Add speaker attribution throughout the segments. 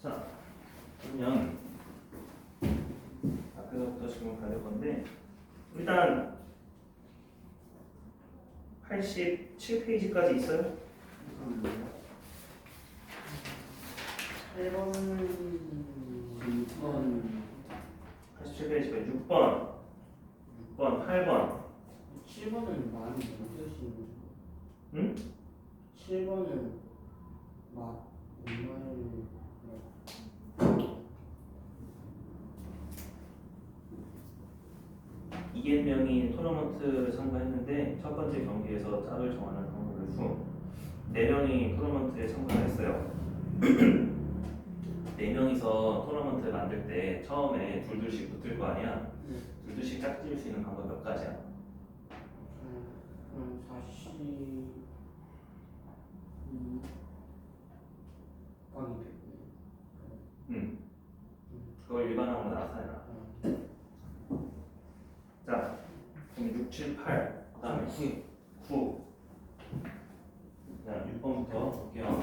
Speaker 1: 자, 그러면 앞에서부터 지금 가릴 건데 일단 87페이지까지 있어요?
Speaker 2: 8번 6번
Speaker 1: 87페이지가 6번, 8번
Speaker 2: 7번은 많이 못 쓰시는
Speaker 1: 응?
Speaker 2: 7번은 막 정말
Speaker 1: 이겐명이 토너먼트를 참가했는데 첫 번째 경기에서 짝을 정하는 방법을 후 4명이 토너먼트에 참가했어요. 4명이서 토너먼트 만들 때 처음에 둘둘씩 붙을 거 아니야? 둘둘씩 짝지을 수 있는 방법 몇 가지야?
Speaker 2: 42 꽝이 됐네.
Speaker 1: 그걸 일반항으로 나타내라. 자, 그럼 6, 7, 8, 그 다음에 9. 자, 6번부터 볼게요.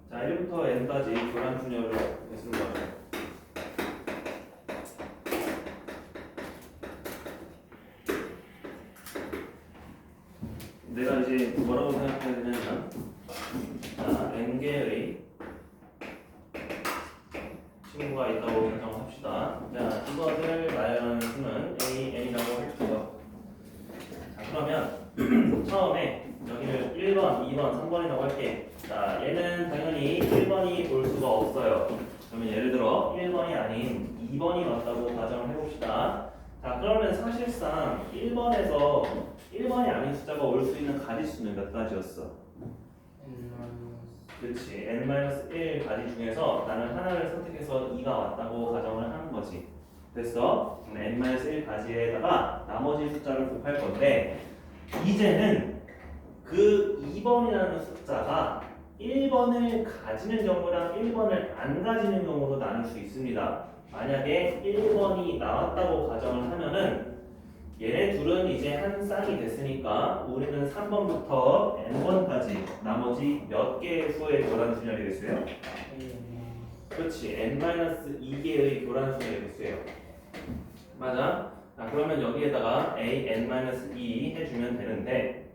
Speaker 1: 자, 1부터 n까지 교란 분열을 쓰는 거죠. 내가 이제 뭐라고 생각해야 되냐면, 자, n개의 친구가 있다고 가정합시다. 자, 이것을 나열하는 수는 a, n이라고 할게요. 자, 그러면 처음에 여기를 1번, 2번, 3번이라고 할게. 자, 얘는 당연히 1번이 올 수가 없어요. 그러면 예를 들어 1번이 아닌 2번이 왔다고 가정을 해봅시다. 자, 그러면 사실상 1번에서 1번이 아닌 숫자가 올 수 있는 가지수는 몇 가지였어? 그렇지. n-1 가지 중에서 나는 하나를 선택해서 2가 왔다고 가정을 하는 거지. 됐어? n-1 가지에다가 나머지 숫자를 곱할 건데 이제는 그 2번이라는 숫자가 1번을 가지는 경우랑 1번을 안 가지는 경우로 나눌 수 있습니다. 만약에 1번이 나왔다고 가정을 하면은 얘네 둘은 이제 한 쌍이 됐으니까 우리는 3번부터 n번까지 나머지 몇 개의 수의 교란수 열이겠어요? 그렇지. n-2개의 교란수 열이겠어요. 맞아? 자, 그러면 여기에다가 a n-2 해주면 되는데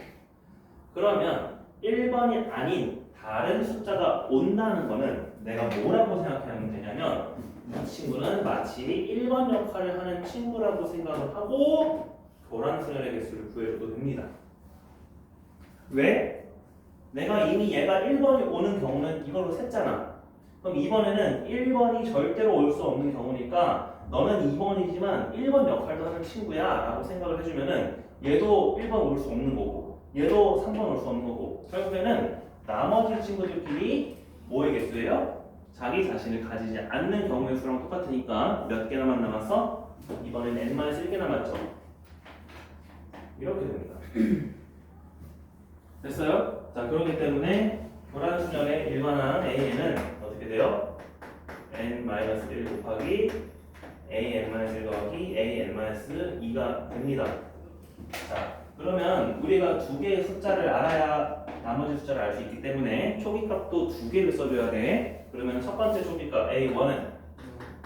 Speaker 1: 그러면 1번이 아닌 다른 숫자가 온다는 거는 내가 뭐라고 생각하면 되냐면 이 친구는 마치 1번 역할을 하는 친구라고 생각을 하고 교란수열의 개수를 구해줘도 됩니다. 왜? 내가 이미 얘가 1번이 오는 경우는 이걸로 셌잖아. 그럼 이번에는 1번이 절대로 올 수 없는 경우니까 너는 2번이지만 1번 역할도 하는 친구야 라고 생각을 해주면은 얘도 1번 올 수 없는 거고 얘도 3번 올 수 없는 거고 결국에는 나머지 친구들끼리 뭐의 개수예요? 자기 자신을 가지지 않는 경우의 수랑 똑같으니까 몇 개나만 남았어? 이번엔 n-1개 남았죠. 이렇게 됩니다. 됐어요? 자, 그렇기 때문에 교란수열의 일반항 AN은 어떻게 돼요? n-1 곱하기 an-1 더하기 an-2가 됩니다. 자, 그러면 우리가 두 개의 숫자를 알아야 나머지 숫자를 알 수 있기 때문에 초기값도 두 개를 써줘야 돼. 그러면 첫 번째 초기값 A1은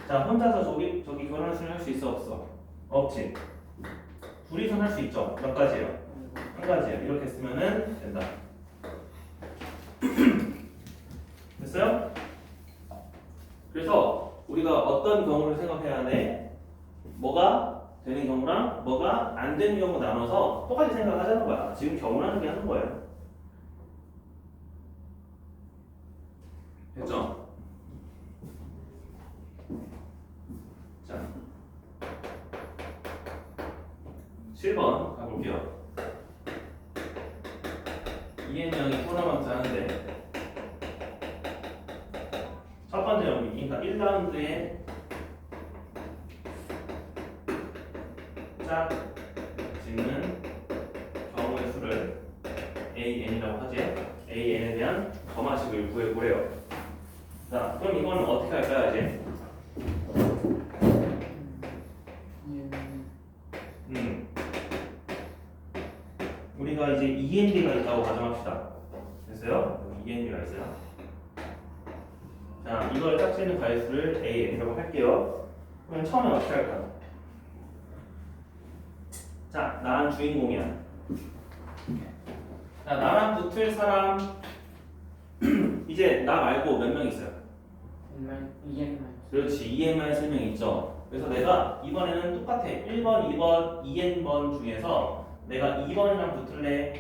Speaker 1: 자 혼자서 저기 교란수열 할 수 있어 없어? 없지. 둘이서 할 수 있죠. 몇 가지예요? 한 가지예요. 이렇게 쓰면은 된다. 됐어요? 그래서 우리가 어떤 경우를 생각해야 돼? 뭐가 되는 경우랑 뭐가 안 되는 경우 나눠서 똑같이 생각하자는 거야. 지금 경우라는 게 하는 거예요. 됐죠? 자, 7번 가볼게요. 이해명이 토너먼트 하는데 첫 번째 경기, 그러니까 1라운드에 짝 짓는 경우의 수를 AN이라고 하지. AN에 대한 점화식을 구해보래요. 자, 그럼 이거는 어떻게 할까요, 이제? 우리가 이제 ENB가 있다고 가정합시다. 됐어요? 여기 ENB가 있어요. 자, 이걸 짝지는 가위수를 AN이라고 할게요. 그러면 처음에 어떻게 할까? 자, 난 주인공이야. 자, 나랑 붙을 사람 이제 나 말고 몇 명 있어요?
Speaker 2: EM만.
Speaker 1: 그렇지, EN만 3명 있죠. 그래서 내가 이번에는 똑같아. 1번, 2번, EN번 중에서 내가 2번이랑 붙을래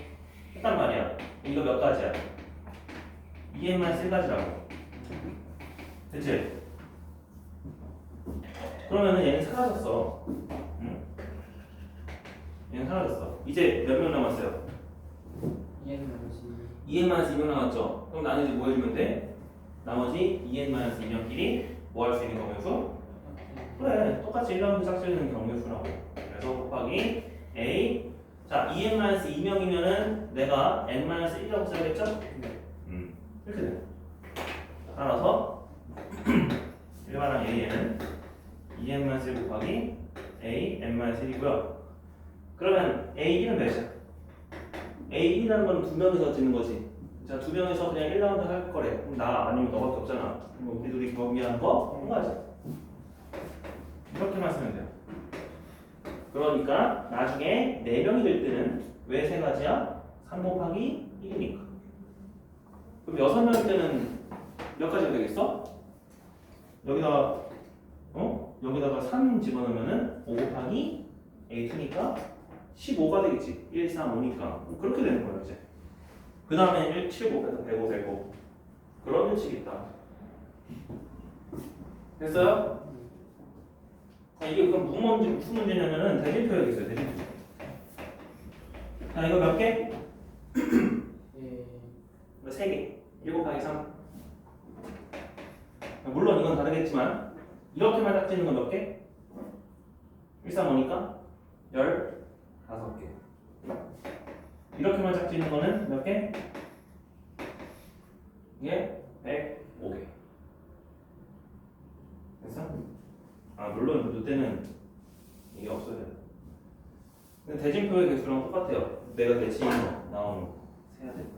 Speaker 1: 했단 말이야. 이거 몇 가지야? EN만 3가지라고. 그치? 그러면은 얘는 사라졌어. 응? 얘는 사라졌어. 이제 몇 명 남았어요?
Speaker 2: EM만.
Speaker 1: 2n-2명 남았죠? 그럼 나는 이제 뭐 해주면 돼? 나머지 2n-2명끼리 뭐 할 수 있는 경우수? 그래, 똑같이 1라운드 짝지는 경우수라고. 그래서 곱하기 a. 자, 2n-2명이면은 내가 n-1이라고 써야겠죠?
Speaker 2: 네.
Speaker 1: 이렇게 돼. 따라서 일반항 a는 2n-1 곱하기 a n-1이고요. 그러면 a1은 몇이야? A1이라는 건 두 명이서 찍는 거지. 자, 두 명이서 그냥 1라운드 할 거래. 그럼 나 아니면 너밖에 없잖아. 그럼 우리 둘이 경기하는 거 한 가지. 이렇게만 쓰면 돼요. 그러니까 나중에 4명이 될 때는 왜 3가지야? 3 곱하기 1이니까. 그럼 6명일 때는 몇 가지가 되겠어? 여기다가 여기다가 3 집어넣으면은 5 곱하기 A2니까 15가 되겠지. 1, 3, 5니까. 그렇게 되는 거야, 이제. 그 다음에 1, 7, 5, 그래서 105, 105. 그런 규칙이 있다. 됐어요? 이게 그럼 무슨 문제냐면은 대진표역이 있어요, 대진표. 자, 이거 몇 개?
Speaker 2: 예.
Speaker 1: 3개. 1 곱하기 3. 물론 이건 다르겠지만, 이렇게만 짝지는 건 몇 개? 1, 3, 5니까 15개. 이렇게만 짝지는 거는 몇 개? 이게 105개. 됐어? 아, 물론 이때는 이게 없어야 돼요. 근데 대진표의 개수랑 똑같아요. 내가 대칭 나오는 거 세야 된다.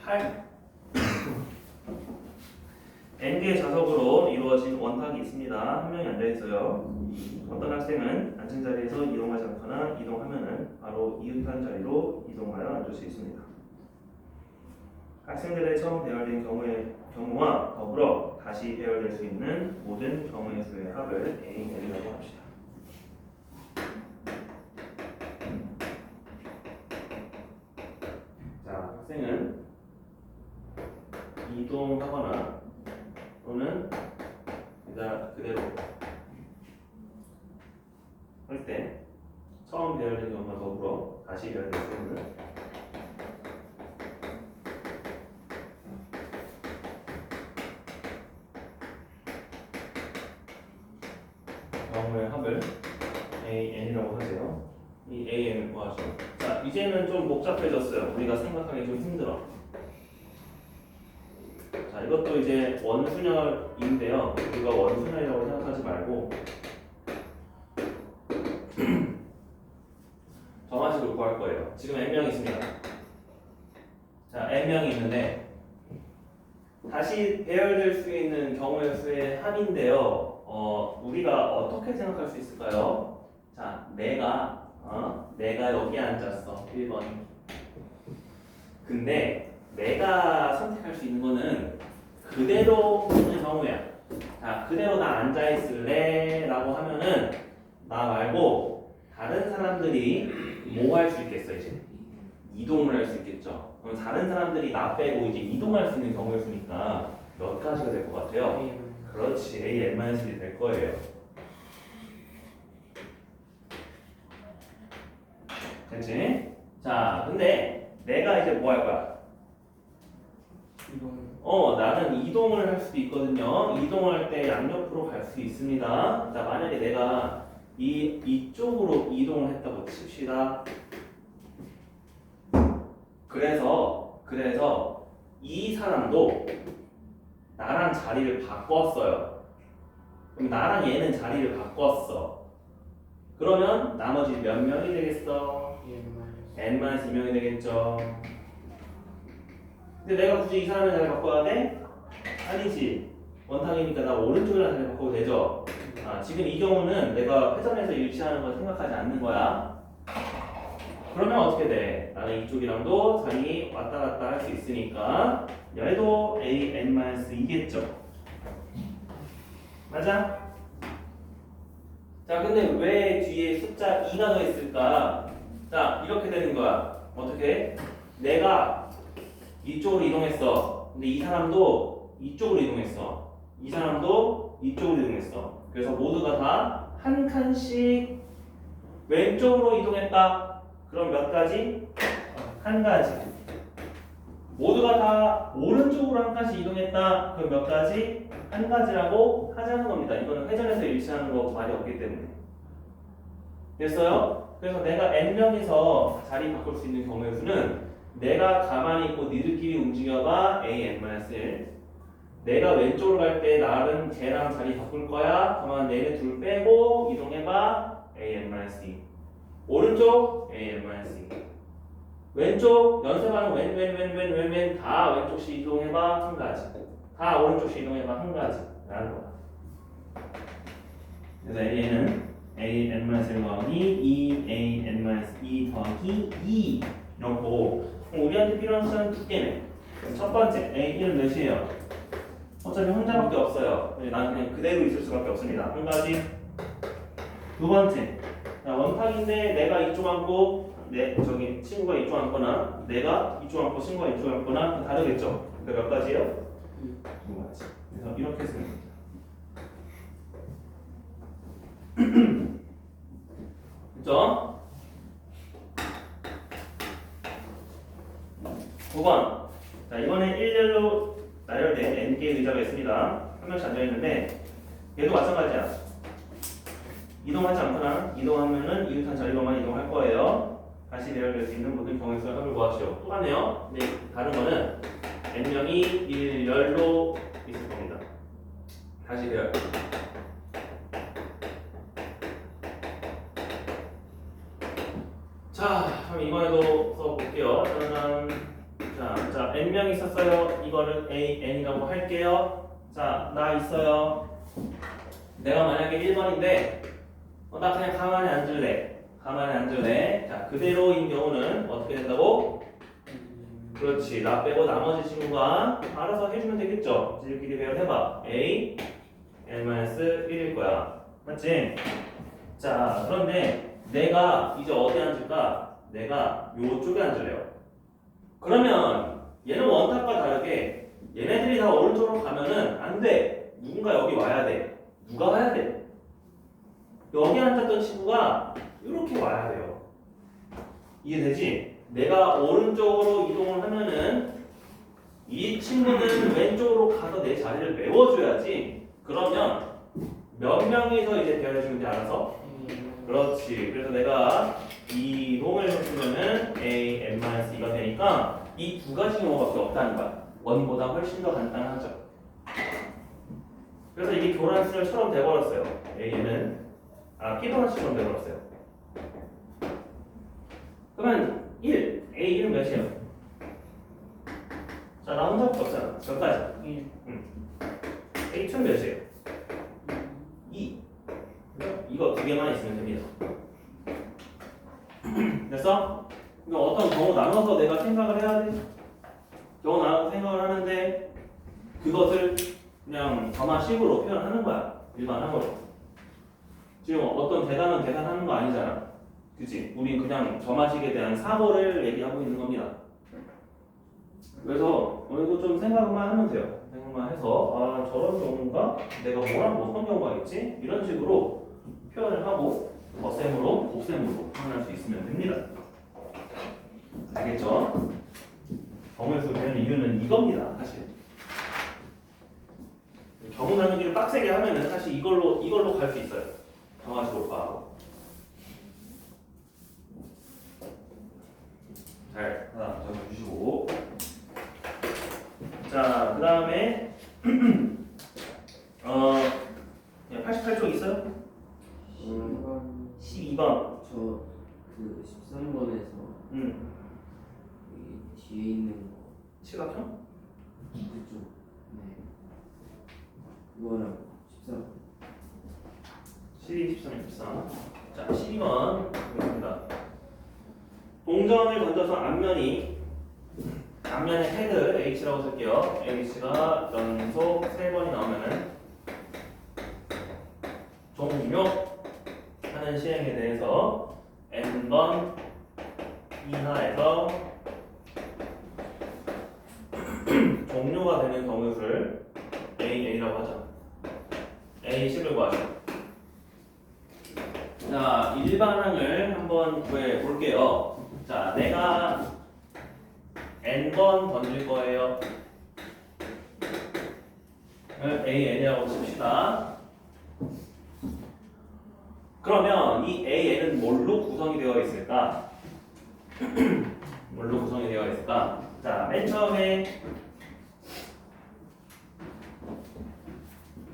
Speaker 1: 8. N개의 좌석으로 이루어진 원탁이 있습니다. 한 명이 앉아있어요. 어떤 학생은 앉은 자리에서 이동하지 않거나 이동하면은 바로 이웃한 자리로 이동하여 앉을 수 있습니다. 학생들의 처음 배열된 경우와 더불어 다시 배열될 수 있는 모든 경우의 수의 합을 AN이라고 합시다. 자, 학생은 이동하거나 또는 그대로 할 때 처음 배열된 경우와 더불어 다시 배열될 수 있는 경우의 합을 AN이라고 하세요. 이 AN을 구하죠. 자, 이제는 좀 복잡해졌어요. 우리가 생각하기 좀 힘들어. 자, 이것도 이제 원순열인데요. 우리가 원순열이라고 생각하지 말고 정화식으로 구할 거예요. 지금 n명이 있습니다. 자, n명이 있는데 다시 배열될 수 있는 경우의 수의 합인데요. 우리가 어떻게 생각할 수 있을까요? 자, 내가 여기 앉았어. 1번이. 근데 내가 선택할 수 있는 거는 그대로 있는 경우야. 자, 그대로 나 앉아있을래? 라고 하면은 나 말고 다른 사람들이 뭐 할 수 있겠어, 이제? 이동을 할 수 있겠죠. 그럼 다른 사람들이 나 빼고 이제 이동할 수 있는 경우일 수니까 몇 가지가 될 것 같아요? 그렇지, AN-1이 될 거예요. 됐지? 자, 근데 내가 이제 뭐 할 거야? 나는 이동을 할 수도 있거든요. 이동할 때 양옆으로 갈 수 있습니다. 자, 만약에 내가 이쪽으로 이동을 했다고 칩시다. 그래서 이 사람도 나랑 자리를 바꿨어요. 그럼 나랑 얘는 자리를 바꿨어. 그러면 나머지 몇 명이 되겠어? n-2명이 되겠죠. 근데 내가 굳이 이 사람의 자리 바꿔야 돼? 아니지. 원탁이니까 나 오른쪽이랑 자리 바꿔도 되죠? 아, 지금 이 경우는 내가 회전해서 일치하는 걸 생각하지 않는 거야. 그러면 어떻게 돼? 나는 이쪽이랑도 자리 왔다 갔다 할 수 있으니까 얘도 an-2겠죠? 맞아? 자, 근데 왜 뒤에 숫자 2가 더 있을까? 자, 이렇게 되는 거야. 어떻게? 내가 이쪽으로 이동했어. 근데 이 사람도 이쪽으로 이동했어. 이 사람도 이쪽으로 이동했어. 그래서 모두가 다 한 칸씩 왼쪽으로 이동했다. 그럼 몇 가지? 한 가지. 모두가 다 오른쪽으로 한 칸씩 이동했다. 그럼 몇 가지? 한 가지라고 하자는 겁니다. 이거는 회전해서 일치하는 거 말이 없기 때문에. 됐어요? 그래서 내가 n명에서 자리 바꿀 수 있는 경우의 수는 내가 가만히 있고 니들끼리 움직여봐 an-1. 내가 왼쪽으로 갈 때 나는 쟤랑 자리 바꿀 거야. 그러면 얘네 둘 빼고 이동해봐 an-2. 오른쪽 an-2. 왼쪽 연습하는 왼 다 왼쪽씩 이동해봐 한 가지. 다 오른쪽씩 이동해봐 한 가지. 라는 거야. 그래서 a는 an-1 더하기 2an-2 더하기 2 이런 거고 우리한테 필요한 숫자는 두 개네. 첫 번째 a1은 몇이에요? 어차피 혼자밖에 없어요. 난 그냥 그대로 있을 수밖에 없습니다. 한 가지. 두 번째 원탁인데 내가 이쪽 앉고 저기 친구가 이쪽 앉거나 내가 이쪽 앉고 친구가 이쪽 앉거나 다르겠죠? 그러니까 몇 가지예요? 두 가지. 그래서 이렇게 쓰는 겁니다. 그죠? 9번. 자, 이번에 일렬로 나열된 n개의 의자가 있습니다. 한 명씩 앉아있는데 얘도 마찬가지야. 이동하지 않거나 이동하면은 이웃한 자리로만 이동할 거예요. 다시 대열될 수 있는 모든 경우의 수를 합을 구하시오. 똑같네요. 근데 다른 거는 n명이 일렬로 있을 겁니다. 다시 대열. 자, 그럼 이번에도 써볼게요. 자, n명이 있었어요. 이거를 n이라고 할게요. 자, 나 있어요. 내가 만약에 1번인데 나 그냥 가만히 앉을래. 자, 그대로인 경우는 어떻게 된다고? 그렇지. 나 빼고 나머지 친구가 알아서 해주면 되겠죠. 지들끼리 배열해봐. a n-1일 거야. 맞지? 자, 그런데 내가 이제 어디 앉을까? 내가 요쪽에 앉을래요. 그러면 얘는 원탑과 다르게 얘네들이 다 오른쪽으로 가면은 안 돼. 누군가 여기 와야 돼. 누가 와야 돼? 여기 앉았던 친구가 이렇게 와야 돼요. 이해되지? 내가 오른쪽으로 이동을 하면은 이 친구는 왼쪽으로 가서 내 자리를 메워줘야지. 그러면 몇 명이서 이제 대화해주면 돼, 알아서? 그렇지. 그래서 내가 이동을 했으면은 a n-2가 되니까 이 두 가지 경우밖에 없다는 거야. 원보다 훨씬 더 간단하죠. 그래서 이게 교란수열처럼 돼버렸어요. a는 피보나치처럼 돼버렸어요. 그러면 1, a1은 몇이에요? 자, 나 혼자밖에 없잖아. 몇 가지?
Speaker 2: 1.
Speaker 1: a2는 몇이에요? 2. 이거 두 개만 있으면 됩니다. 됐어? 그럼 어떤 경우 나눠서 내가 생각을 해야 돼? 경우 나눠서 생각을 하는데 그것을 그냥 점화식으로 표현하는 거야. 일반항으로. 지금 어떤 대단한 계산하는 거 아니잖아. 그치? 우린 그냥 점화식에 대한 사고를 얘기하고 있는 겁니다. 그래서 이거 좀 생각만 하면 돼요. 생각만 해서 저런 경우인가? 내가 뭐랑 뭐 어떤 경우가 있지? 이런 식으로 표현을 하고 덧셈으로 곱셈으로 표현할 수 있으면 됩니다. 알겠죠? 경우에서 되는 이유는 이겁니다. 사실 경우 나누기를 빡세게 하면은 사실 이걸로 갈 수 있어요. 정화식으로 파하고. 잘 하나 적어주시고. 자, 그 다음에 88쪽 있어요? 12번.
Speaker 3: 저그 13번에서 여기 뒤에 있는 거
Speaker 1: 시각형?
Speaker 3: 그쪽. 네. 이거는 13.
Speaker 1: 12, 13, 14. 자, 12번 보겠습니다. 동전을 던져서 앞면에 헤드 H라고 쓸게요. H가 연속 3번이 나오면은 종료하는 시행에 대해서 n번 이하에서 종료가 되는 경우의 수를 AA라고 하죠. A10을 구하죠. 자, 일반항을 한번 구해 볼게요. 자, 내가 n번 던질 거예요. AN이라고 칩시다. 그러면 이 AN은 뭘로 구성이 되어 있을까? 뭘로 구성이 되어 있을까? 자, 맨 처음에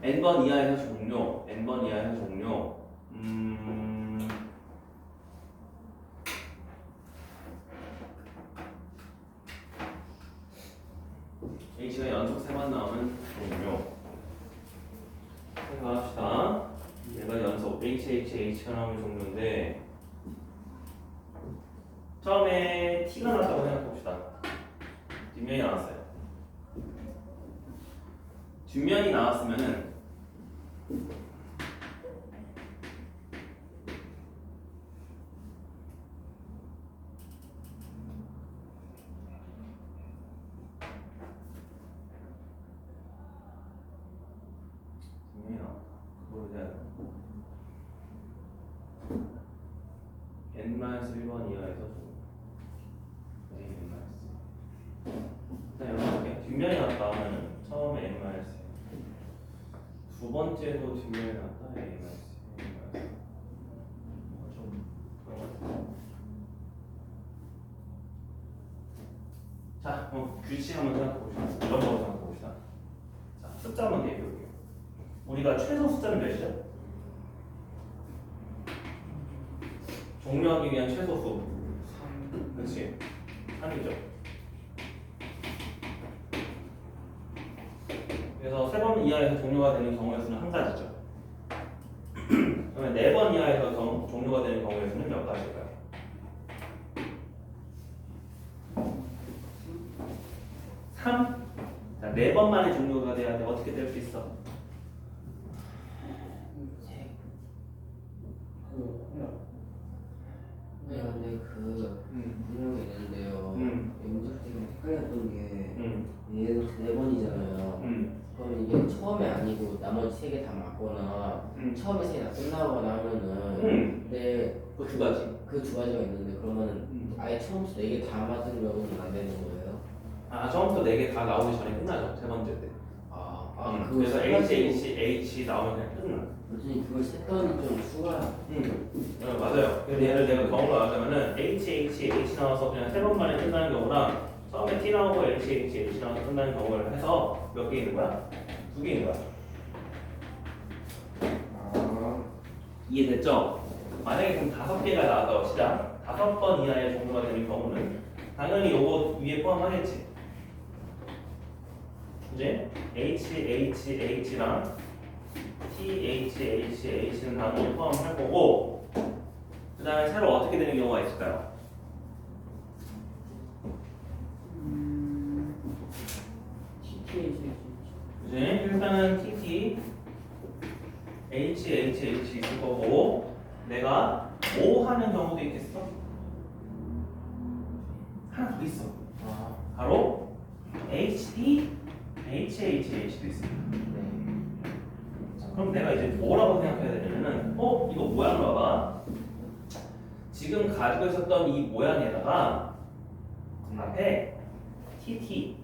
Speaker 1: n번 이하에서 종료, n번 이하에서 종료. H가 연속 3번 나오면 종료. 생각합시다. 얘가 연속 H가 나오면 종료인데 처음에 T가 나왔다고 생각해봅시다. 뒷면이 나왔어요. 뒷면이 나왔으면은 n-1번 이하에서 일단 이렇게 뒷면이 나왔다면 처음에 n-, 두 번째도 뒷면이 나왔다 n-, 좀 그런 것 같아요. 자, 규칙 한번 생각해봅시다. 이런 거 생각해봅시다. 자, 숫자 한번 얘기해볼게요. 우리가 최소 숫자는 몇이죠? 종료하기 위한 최소 수.
Speaker 2: 3.
Speaker 1: 그렇지. 3이죠. 그래서 3번 이하에서 종료가 되는 경우의 수는 한 가지죠. 그러면 4번 이하에서 종료가 되는 경우의 수는 몇 가지일까요? 3? 자, 4번 만에 종료가 돼야 돼. 어떻게 될 수 있어?
Speaker 3: 네, 근데 그 분명히 있는데요. 연습 때문에 헷갈렸던 게 얘는 4번이잖아요. 그럼 이게 처음에 아니고 나머지 3개 다 맞거나 처음에 3개 다 끝나거나 하면은 근데
Speaker 1: 그 두 가지.
Speaker 3: 그 두 가지가 있는데 그러면은 아예 처음부터 4개 다 맞은 경우는 안 되는 거예요?
Speaker 1: 아, 처음부터 4개 다 나오기 전에 끝나죠. 세 번째 때. 그래서 H 나오면 그냥 끝나.
Speaker 3: 무슨 그걸 셌더니 좀 수가
Speaker 1: 맞아요. 그래서 얘를 내가 경우로 말하자면은 H 나와서 그냥 3번 만에 끝나는 경우랑 처음에 T 나오고 H 나와서 끝나는 경우를 해서 몇 개 있는 거야? 2개 있는 거야. 이해됐죠? 만약에 그럼 5개가 나왔다고 시작 5번 이하의 종료가 되는 경우는 당연히 요거 위에 포함하겠지. 이제 H랑 H는 당연히 포함할 거고 그 다음에 새로 어떻게 되는 경우가 있을까요? 그지? 일단은 TT H 있을 거고 내가 뭐 하는 경우도 있겠어? 하나 더 있어. 바로 HD, HH도 있습니다. 자, 그럼 내가 이제 뭐라고 생각해야 되냐면은 이거 모양 봐봐. 지금 가지고 있었던 이 모양에다가 앞에 TT,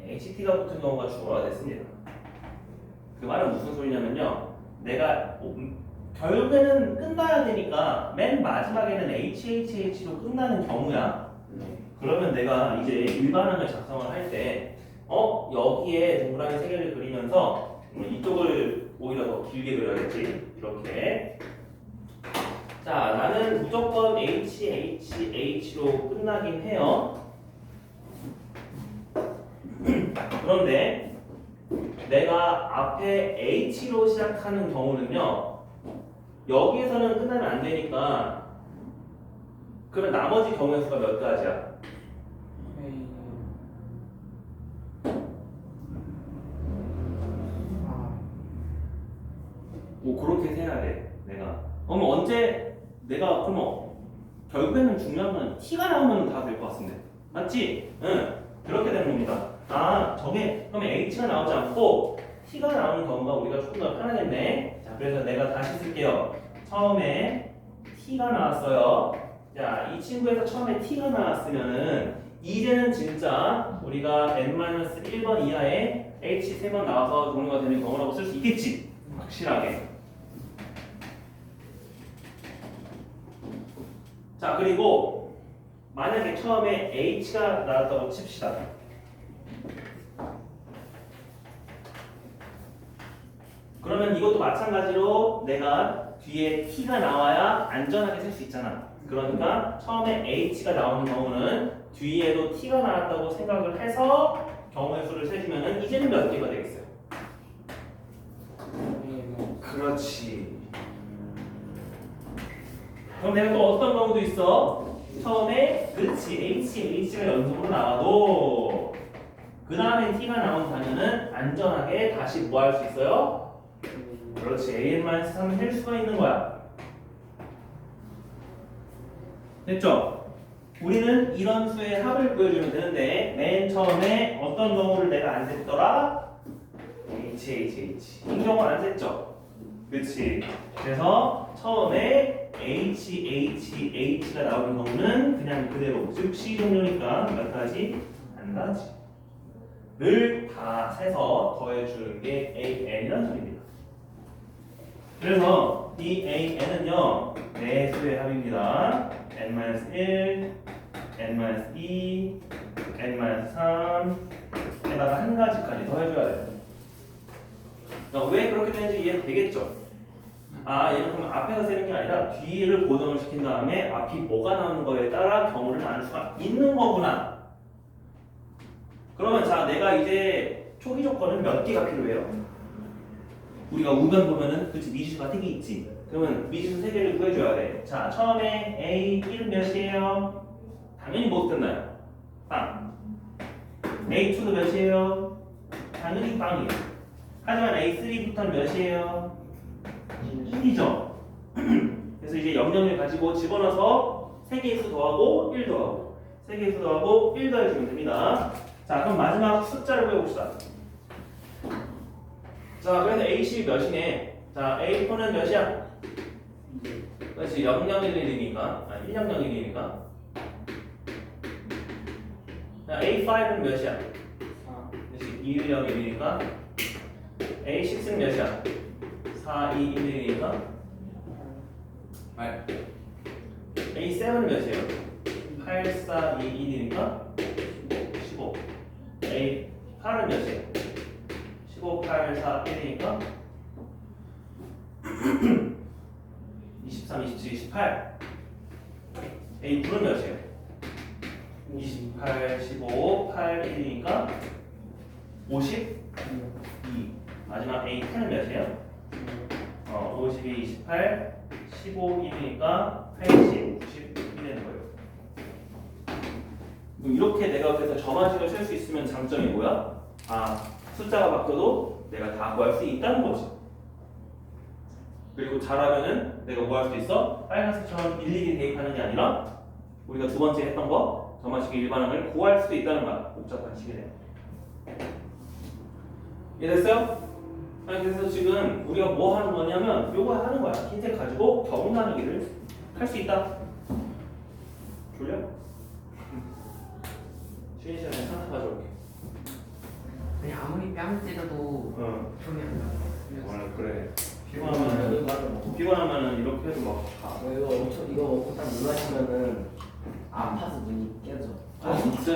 Speaker 1: HT가 붙은 경우가 추가가 됐습니다. 그 말은 무슨 소리냐면요. 내가 결국에는 끝나야 되니까 맨 마지막에는 HHH로 끝나는 경우야. 그러면 내가 이제 일반항을 작성을 할 때 여기에 동그라미 3개를 그리면서 이쪽을 오히려 더 길게 그려야겠지. 이렇게. 자, 나는 무조건 HHH로 끝나긴 해요. 그런데 내가 앞에 h로 시작하는 경우는요. 여기에서는 끝나면 안 되니까 그러면 나머지 경우의 수가 몇 가지야?
Speaker 2: A
Speaker 1: 뭐 그렇게 세야 돼. 내가. 그럼 언제 내가 그러면 결국에는 중요한 건 t가 나오면 다 될 것 같은데. 맞지? 응. 그렇게 되는 겁니다. 아, 저게 그러면 h가 나오지 않고 t가 나오는 경우가 우리가 조금 더 편하겠네. 자, 그래서 내가 다시 쓸게요. 처음에 t가 나왔어요. 자, 이 친구에서 처음에 t가 나왔으면은 이제는 진짜 우리가 n-1번 이하에 h 3번 나와서 종류가 되는 경우라고 쓸 수 있겠지. 확실하게. 자, 그리고 만약에 처음에 h가 나왔다고 칩시다. 그러면 이것도 마찬가지로 내가 뒤에 t가 나와야 안전하게 쓸 수 있잖아. 그러니까 처음에 h가 나오는 경우는 뒤에도 t가 나왔다고 생각을 해서 경우의 수를 세주면은 이제는 몇 개가 되겠어요? 그렇지. 그럼 내가 또 어떤 경우도 있어? 처음에 그렇지 h가 연속으로 나와도 그 다음에 t가 나온다면은 안전하게 다시 뭐 할 수 있어요? 그렇지 an-3을 할 수가 있는 거야. 됐죠? 우리는 이런 수의 합을 구해주면 되는데 맨 처음에 어떤 경우를 내가 안 셌더라? h. 이 경우는 안 셌죠? 그렇지. 그래서 처음에 h가 나오는 경우는 그냥 그대로 즉시 종료니까 몇 가지? 한 가지를 다 세서 더해주는 게 an이라는 소리입니다. 그래서 이 an은요 네 수의 합입니다. n-1, n-2, n-3에다가 한 가지까지 더해줘야 돼요. 그러니까 왜 그렇게 되는지 이해가 되겠죠? 아, 얘는 그럼 앞에서 세는 게 아니라 뒤를 고정을 시킨 다음에 앞이 뭐가 나오는 거에 따라 경우를 나눌 수가 있는 거구나. 그러면 자, 내가 이제 초기 조건은 몇 개가 필요해요? 우리가 우변 보면은 그치 미지수가 3개 있지. 그러면 미지수 3개를 구해줘야 돼. 자, 처음에 A1은 몇이에요? 당연히 못 끝나요. 빵. A2도 몇이에요? 당연히 빵이에요. 하지만 A3부터는 몇이에요? 1이죠. 그래서 이제 0,0을 가지고 집어넣어서 3개의 수 더하고 1 더하고 3개의 수 더하고 1 더해주면 됩니다. 자, 그럼 마지막 숫자를 구해봅시다. 자, 그래서 A10이 몇이네? 자, A4는 몇이야? 그렇지, 0,0,1이니까 1,0,0,1이니까 자, A5는 몇이야? 그렇지, 2,1,0,1이니까 A6는 몇이야? 4,2,1이니까 8 A7은 몇이에요? 8,4,2,1이니까 15 A8은 몇이에요? 15, 8, 4, 1이니까 23, 27, 28 A9는 몇이에요? 28, 15, 8, 1이니까 52 마지막 A10은 몇이에요? 52, 28, 15, 1이니까 80, 90 되는 거예요. 이렇게 내가 그래서 점화식을 쓸 수 있으면 장점이 뭐야? 아, 숫자가 바뀌어도 내가 다 구할 수 있다는 거지. 그리고 잘하면은 내가 뭐 할 수 있어? 빨간색처럼 일일이 대입하는 게 아니라 우리가 두 번째 했던 거 점화식의 일반항을 구할 수도 있다는 거야. 복잡한 식이네요. 이해됐어요? 아니, 그래서 지금 우리가 뭐 하는 거냐면 요거 하는 거야. 흰색 가지고 경우 나누기를 할 수 있다. 졸려? 쉬는 시간에 하나 가져올게.
Speaker 2: 아니 아무리 뺨을 때려도 손이 안 나.
Speaker 1: 그래. 피곤하면은 이렇게 해도 막 다.
Speaker 3: 이거 먹고 딱 물 마시면은 아파서 눈이 깨져.
Speaker 1: 아, 진짜?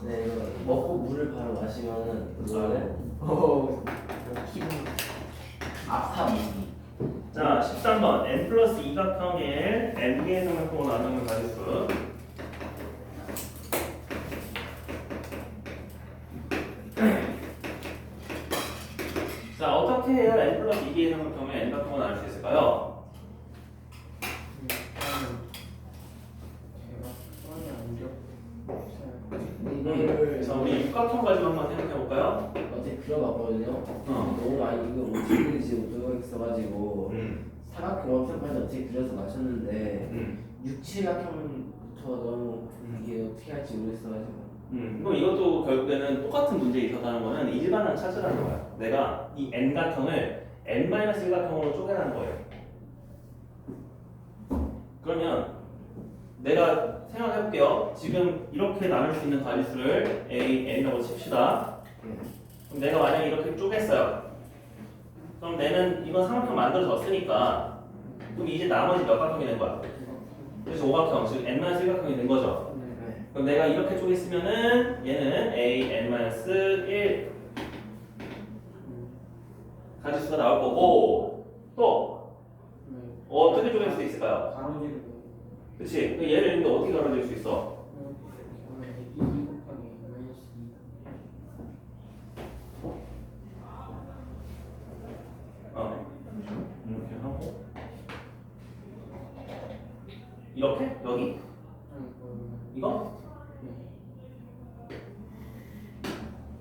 Speaker 3: 네, 이거 먹고 물을 바로 마시면은 기분 아파 눈이.
Speaker 1: 자, 13번 n 플러스 2각형의 n개의 삼각형으로 나누는 가지수. 자, 어떻게 해야 n 플러스 2개의 삼각형에 n 각형을 나눌 수 있을까요?
Speaker 3: 이거를
Speaker 1: 자, 우리 육각형 가지고 한번 생각해 볼까요?
Speaker 3: 어제 그려봤거든요. 너무 많이 이거 오십일이 지금 들어가 있어가지고 사각형 원평까지 어떻게 그려서 맞췄는데 6, 7각형부터 너무 이게 어떻게 할지 모르겠어가지고.
Speaker 1: 그럼 이것도 결국에는 똑같은 문제에 있었다는 거는 일반항 찾으라는 거야. 내가 이 n각형을 n-1각형으로 쪼개라는 거예요. 그러면 내가 생각해 볼게요. 지금 이렇게 나눌 수 있는 가지수를 a, n이라고 칩시다. 그럼 내가 만약에 이렇게 쪼갰어요. 그럼 내는 이건 삼각형 만들어졌으니까 그럼 이제 나머지 몇 각형이 된 거야? 그래서 오각형, 즉 n-1각형이 된 거죠. 그럼 내가 이렇게 쪼갰으면은 얘는 a, n-1 가지수가 나올 거고 또 어떻게 쪼갤 수 있을까요?
Speaker 2: 가로지르고
Speaker 1: 그치? 얘를 근데 어떻게 가로질 수 있어?
Speaker 2: 2 곱하기 마이너스 2.
Speaker 1: 이렇게 하고 이렇게? 여기? 이거?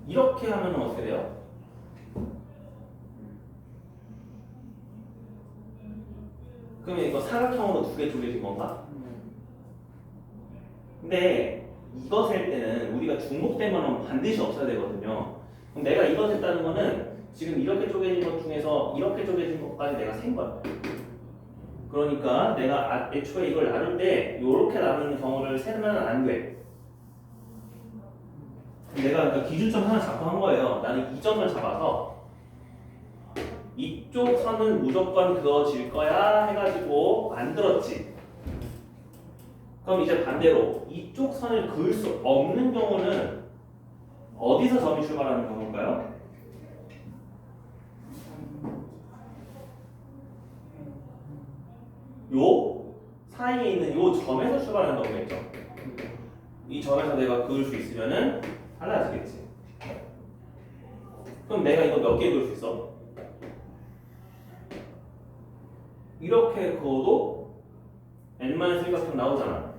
Speaker 1: 이렇게 하면 어떻게 돼요? 그러면 이거 사각형으로 두 개 쪼개진 건가? 근데 이거 셀 때는 우리가 중복되면 반드시 없어야 되거든요. 그럼 내가 이거 셌다는 거는 지금 이렇게 쪼개진 것 중에서 이렇게 쪼개진 것까지 내가 센 거야. 그러니까 내가 애초에 이걸 나눌 때 이렇게 나누는 경우를 세면 안 돼. 내가 그러니까 기준점 하나 잡고 한 거예요. 나는 이 점을 잡아서 이쪽 선은 무조건 그어질 거야 해가지고 만들었지. 그럼 이제 반대로 이쪽 선을 그을 수 없는 경우는 어디서 점이 출발하는 경우일까요? 요 사이에 있는 요 점에서 출발하는 경우겠죠. 이 점에서 내가 그을 수 있으면은 달라지겠지. 그럼 내가 이거 몇 개 그을 수 있어? 이렇게 그어도 n-1각형 나오잖아.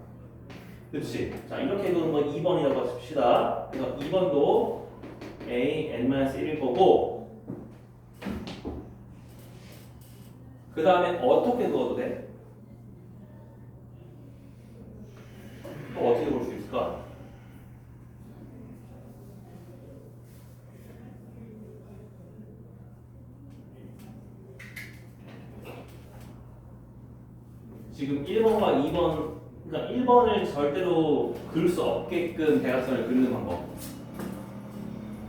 Speaker 1: 그렇지? 자, 이렇게 그은 거 2번이라고 칩시다. 그래서 2번도 a, n-1일 거고 그 다음에 어떻게 그어도 돼? 또 어떻게 볼 수 있을까? 지금 1번과 2번, 그러니까 1번을 절대로 그을 수 없게끔 대각선을 그리는 방법.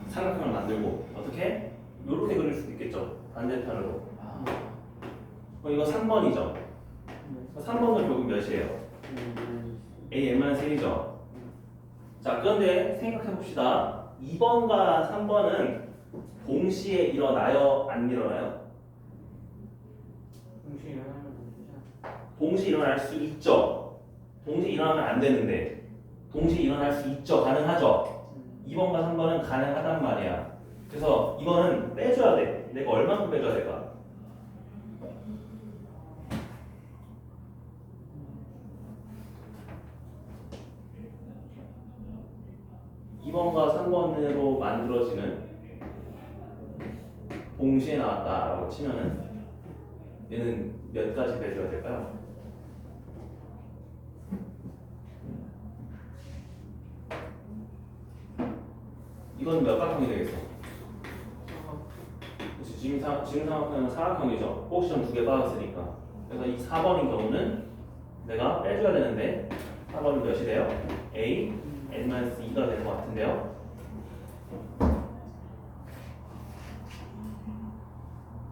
Speaker 1: 삼각형을 만들고 어떻게? 이렇게 그릴 수도 있겠죠. 반대편으로. 이거 3번이죠. 3번은 결국 몇이에요? a, n-1이죠. 자, 그런데 생각해 봅시다. 2번과 3번은 동시에 일어나요? 안 일어나요? 동시에 일어날 수 있죠. 동시에 일어나면 안 되는데 동시에 일어날 수 있죠. 가능하죠. 2번과 3번은 가능하단 말이야. 그래서 이거는 빼줘야 돼. 내가 얼마큼 빼줘야 될까? (2번과 3번으로) 만들어지는 동시에 나왔다라고 치면은 얘는 몇 가지 빼줘야 될까요? 이건 몇 각형이 되겠어? 그치, 지금 삼각형은 사각형이죠. 꼭지점 2개 빠졌으니까. 그래서 이 4번인 경우는 내가 빼줘야 되는데 4번은 몇이 돼요? a, n-2가 되는 것 같은데요.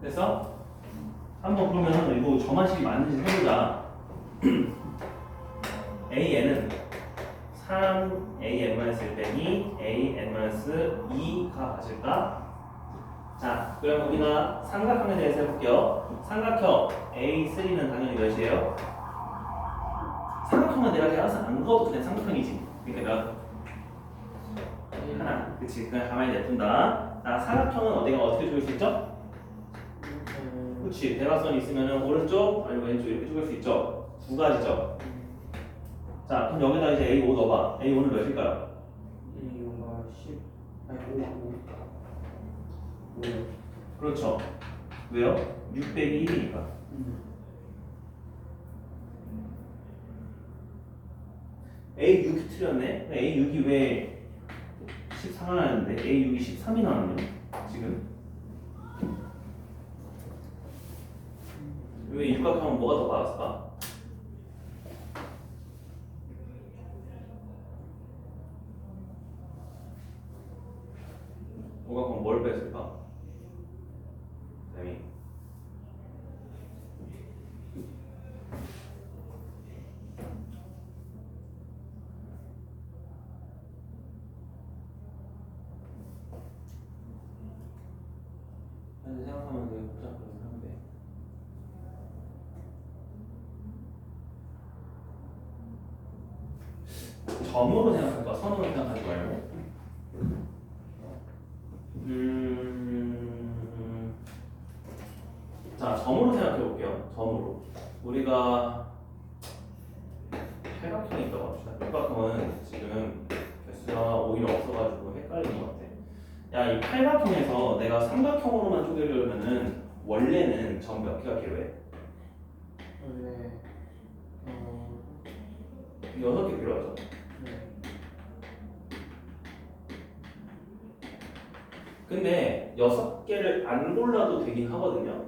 Speaker 1: 그래서 한번 그러면 이거 저만식이 맞는지 해보자. AN은 3AN-1 빼기 AN-2가 맞을까? 자, 그럼 우리가 삼각형에 대해서 해볼게요. 삼각형 A3는 당연히 몇이에요? 삼각형은 내가 대각선 안 그어도 그냥 삼각형이지. 그러니까 몇? 하나. 그치? 그냥 가만히 냅둔다. 자, 사각형은 어디가 어떻게 쪼갤 수 있죠? 그치? 대각선이 있으면 오른쪽 아니면 왼쪽 이렇게 쪼갤 수 있죠? 두 가지죠. 자, 그럼 여기다 이제 A5 넣어봐. A5는 몇일까요?
Speaker 2: 이거가 10 아니 5
Speaker 1: 그렇죠. 왜요? 6 빼기 1이니까. A6이 틀렸네? A6이 왜 14가 나왔는데 A6이 13이 나왔네요? 지금? 왜 육각형은 뭐가 더 많았을까? 오각형 뭘 뺐을까? 쌤이 생각하면 되게 복잡하긴 한데 점으로 생각할까? 선으로 생각하지 말고 자, 점으로 생각해 볼게요. 점으로 우리가 팔각형이 있다고 합시다. 육각형은 지금 개수가 오히려 없어가지고 헷갈리는 것 같아. 야, 이 팔각형에서 내가 삼각형으로만 쪼개려면은 원래는 점 몇 개가 필요해?
Speaker 2: 원래
Speaker 1: 6개 필요하죠. 근데 6개를 안 골라도 되긴 하거든요.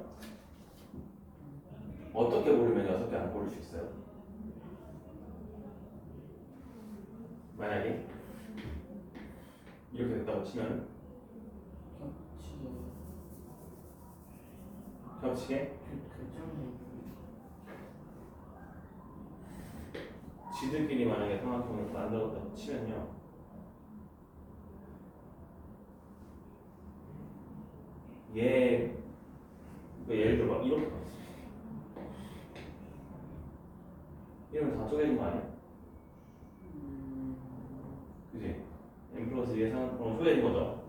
Speaker 1: 어떻게 고르면 6개 안 고를 수 있어요? 만약에 이렇게 됐다고 치면 겹치게 지들끼리 만약에 삼각형을 만들었다고 치면요, 예를 들어 이렇게 갔어. 이러면 다 쪼개진 거 아니야? 그지? M 플러스 2의 삼각형은 쪼개진 거죠.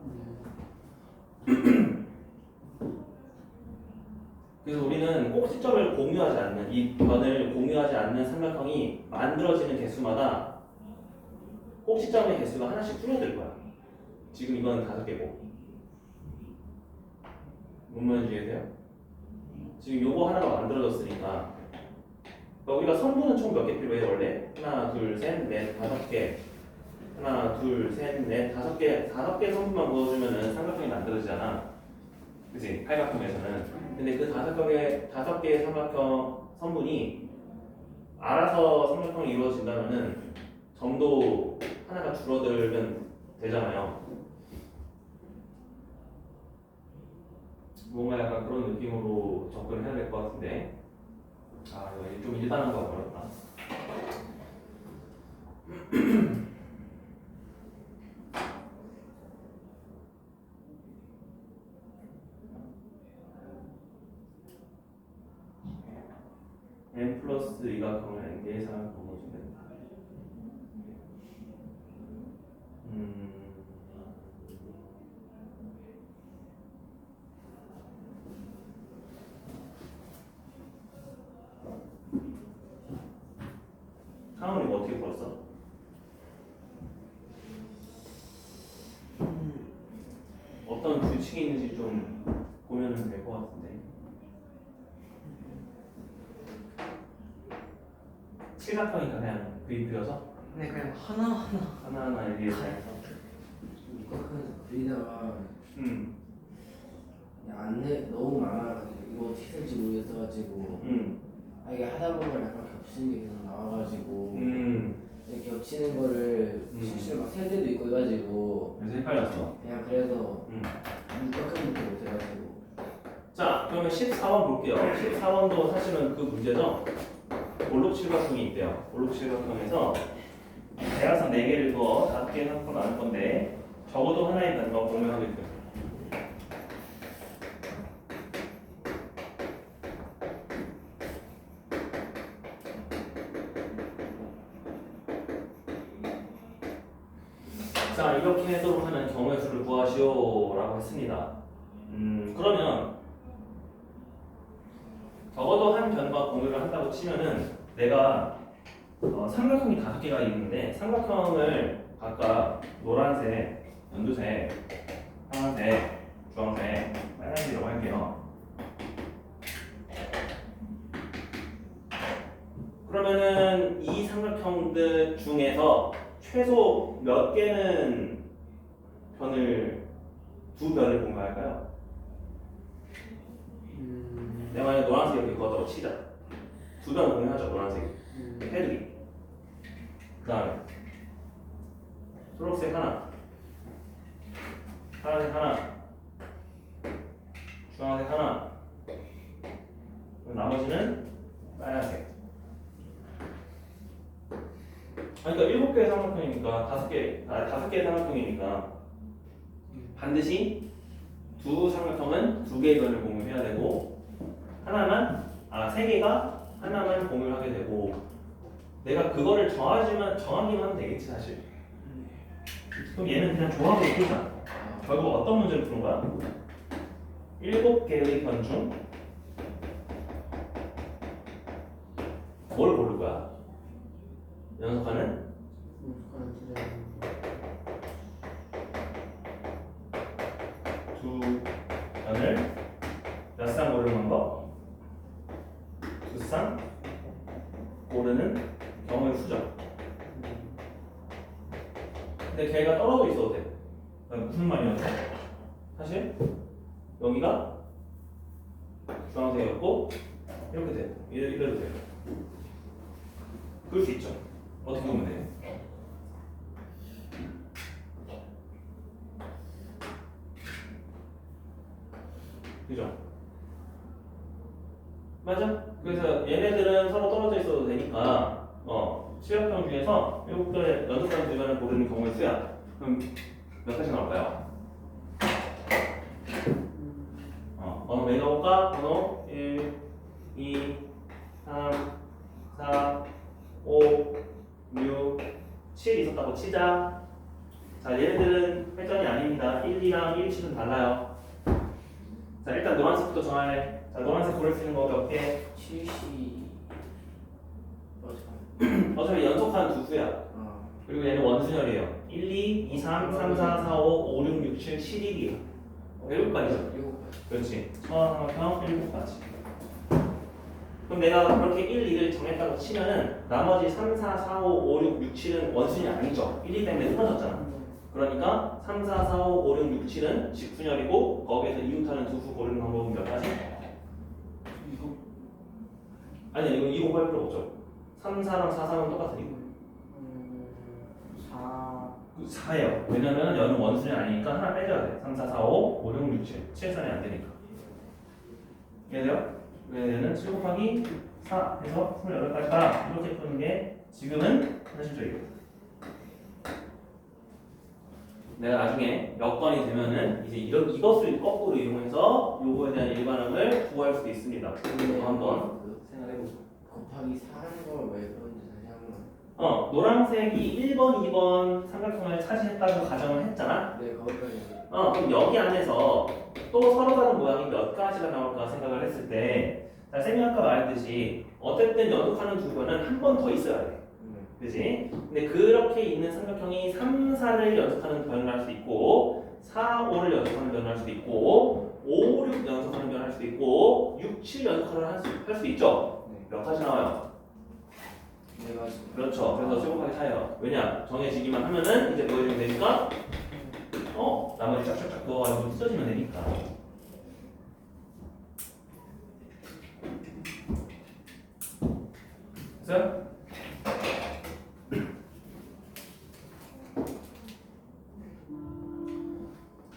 Speaker 1: 그래서 우리는 꼭지점을 공유하지 않는, 이 변을 공유하지 않는 삼각형이 만들어지는 개수마다 꼭지점의 개수가 하나씩 줄어들 거야. 지금 이건 5개고. 뭔 말인지 이해돼요? 지금 요거 하나가 만들어졌으니까 우리가 선분은 총 몇 개 필요해 원래? 하나, 둘, 셋, 넷, 5개. 하나, 둘, 셋, 넷, 5개. 5개 선분만 모아주면은 삼각형이 만들어지잖아. 그치? 팔각형에서는. 근데 그 5개의 삼각형 선분이 알아서 삼각형이 이루어진다면은 점도 하나가 줄어들면 되잖아요. 뭔가 약간 그런 느낌으로 접근을 해야 될 것 같은데, 아, 이거 좀 일반한 거 어렵다. n 플러스 2각형을 n개의 삼각형으로 준다. 상훈이 이거 어떻게 풀었어? 어떤 규칙이 있는지 좀 보면 될 것 같은데. 칠각형이니까 그냥 그림 그려서
Speaker 3: 근데 그냥 하나하나
Speaker 1: 하나하나 이렇게 해서
Speaker 3: 육각형에서 그리다가 안내 너무 많아가지고 이거 어떻게 될지 모르겠어가지고 이게 하다 보면 약간 겹치는 게 계속 나와가지고 이렇게 겹치는 거를 실수로 막 셀 때도 있고 해가지고
Speaker 1: 그래서 헷갈렸어.
Speaker 3: 그냥 그래서 육각형부터 못해가지고.
Speaker 1: 자, 그러면 14번 볼게요. 14번도 사실은 그 문제죠. 볼록칠각형이 있대요. 볼록칠각형에서 대각선 4개를 두어 5개 삼고 나눌 건데 적어도 하나에 있는 거 공유하겠죠. 자, 이렇게 하도록 하는 경우의 수를 구하시오라고 했습니다. 그러면 적어도 한 변과 공유를 한다고 치면은 내가 삼각형이 5개가 있는데 삼각형을 각각 노란색, 연두색, 파란색, 주황색, 빨간색이라고 할게요. 그러면은 이 삼각형들 중에서 최소 몇 개는 두 변을 공유할까요? 내가 만약 노란색 이렇게 그었다고 치자. 2변 공유하죠, 노란색. 해두기. 그 다음에 초록색 하나, 파란색 하나, 주황색 하나, 나머지는 빨간색. 그러니까 7개의 삼각형이니까 5개의 삼각형이니까 반드시 두 삼각형은 2개의 변을 공유해야 되고 3개가 하나만 공유하게 되고 내가 그거를 정하기만 하면 되겠지 사실. 그럼 얘는 그냥 조합으로 풀자. 결국 어떤 문제를 푸는 거야? 7개의 변 중 뭘 고를 거야? 연속하는 두 변을 몇 쌍 고르는 방법? 2쌍 고르는 경우의 수죠. 근데 걔가 떨어져 있어도 돼. 무슨 말이었어? 사실 여기가 주황색이었고 이렇게 돼. 이래도 돼. 그럴 수 있죠. 어떻게 보면 돼? 그죠? 맞아? 그래서 얘네들은 서로 떨어져 있어도 되니까 시각형 중에서 7개의 연속한 주변을 고르는 경우의 수야. 그럼 몇 가지 나올까요? 번호 몇 나올까? 번호 1, 2, 3, 4, 5, 6, 7 있었다고 치자. 자, 얘네들은 회전이 아닙니다. 1, 2랑 1, 7은 달라요. 자, 일단 노란색부터 정할래. 자, 노란색 고를 수 있는 거 몇 개?
Speaker 3: 70
Speaker 1: 어차피 연속한 두 수야. 그리고 얘는 원순열이에요. 1, 2, 2, 3, 3, 4, 4, 5, 5, 6, 6, 7, 7, 1이에요. 7가지죠?
Speaker 3: 7가지.
Speaker 1: 그렇지. 처음부터 7가지. 그럼 내가 그렇게 1, 2를 정했다고 치면은 나머지 3, 4, 4, 5, 5, 6, 6, 7은 원순이 아니죠. 1, 2 때문에 틀어졌잖아. 그러니까 3, 4, 4, 5, 5, 6, 6, 7은 직순열이고 거기에서 이웃하는 두 수 고르는 방법은 몇 가지? 아니 이거 이거 할 필요 없죠. 3, 4랑 4, 3은 똑같으니까. 4예요. 왜냐면 여는 원순이 아니니까 하나 빼줘야 돼. 3, 4, 4, 5, 5, 6, 6, 7. 7선이 안 되니까. 이해돼요? 얘는 7 곱하기 4 해서 28가지다. 이렇게 푸는 게 지금은 현실적이고. 내가 나중에 몇 건이 되면은 이제 이것을 거꾸로 이용해서 요거에 대한 일반항을 구할 수도 있습니다. 그거 한번 생각해보자.
Speaker 3: 곱하기 4하는 걸 왜 그런지 다시 한번.
Speaker 1: 노란색이 1번, 2번 삼각형을 차지했다고 가정을 했잖아.
Speaker 3: 네, 거기까지.
Speaker 1: 그럼 여기 안에서 또 서로 다른 모양이 몇 가지가 나올까 생각을 했을 때, 자, 쌤이 아까 말했듯이 어쨌든 연속하는 두 변은 한 번 더 있어야 돼. 그지? 근데 그렇게 있는 삼각형이 3, 4를 연속하는 변을 할 수도 있고 4, 5를 연속하는 변을 할 수도 있고 5, 6 연속하는 변을 할 수도 있고 6, 7 연속하는 할 수 있죠? 몇 가지 나와요?
Speaker 3: 네 가지.
Speaker 1: 그렇죠. 그래서 7 곱하기 4예요. 왜냐? 정해지기만 하면은 이제 뭐 해주면 되니까 나머지 쫙쫙쫙 넣어가지고 찢어지면 되니까. 됐어요?